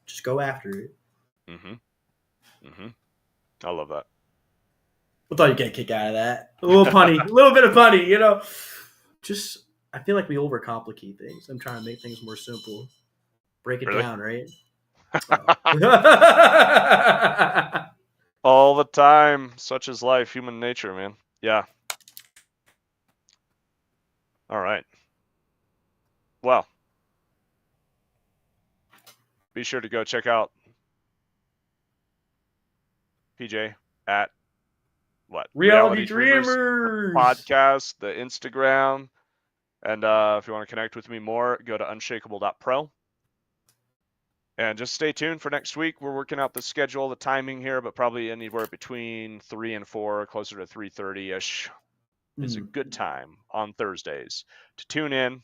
Just go after it. Mm-hmm. Mm-hmm. I love that. I thought you'd get a kick out of that. A little punny, a little bit of punny, Just, I feel like we overcomplicate things. I'm trying to make things more simple. Break it Really? down, right? All the time. Such is life, human nature, man. Yeah. All right. Well, be sure to go check out PJ at what? Reality Dreamers Dreamers. podcast, the Instagram. And if you want to connect with me more, go to unshakable.pro. And just stay tuned for next week. We're working out the schedule, the timing here, but probably anywhere between 3 and 4, closer to 3:30-ish is a good time on Thursdays to tune in,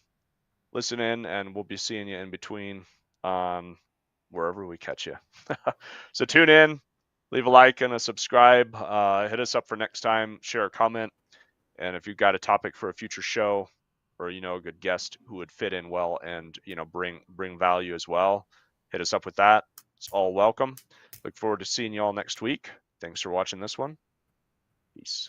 listen in, and we'll be seeing you in between on wherever we catch you. So tune in, leave a like and a subscribe. Hit us up for next time. Share a comment. And if you've got a topic for a future show, or a good guest who would fit in well and bring value as well, hit us up with that. It's all welcome. Look forward to seeing you all next week. Thanks for watching this one. Peace.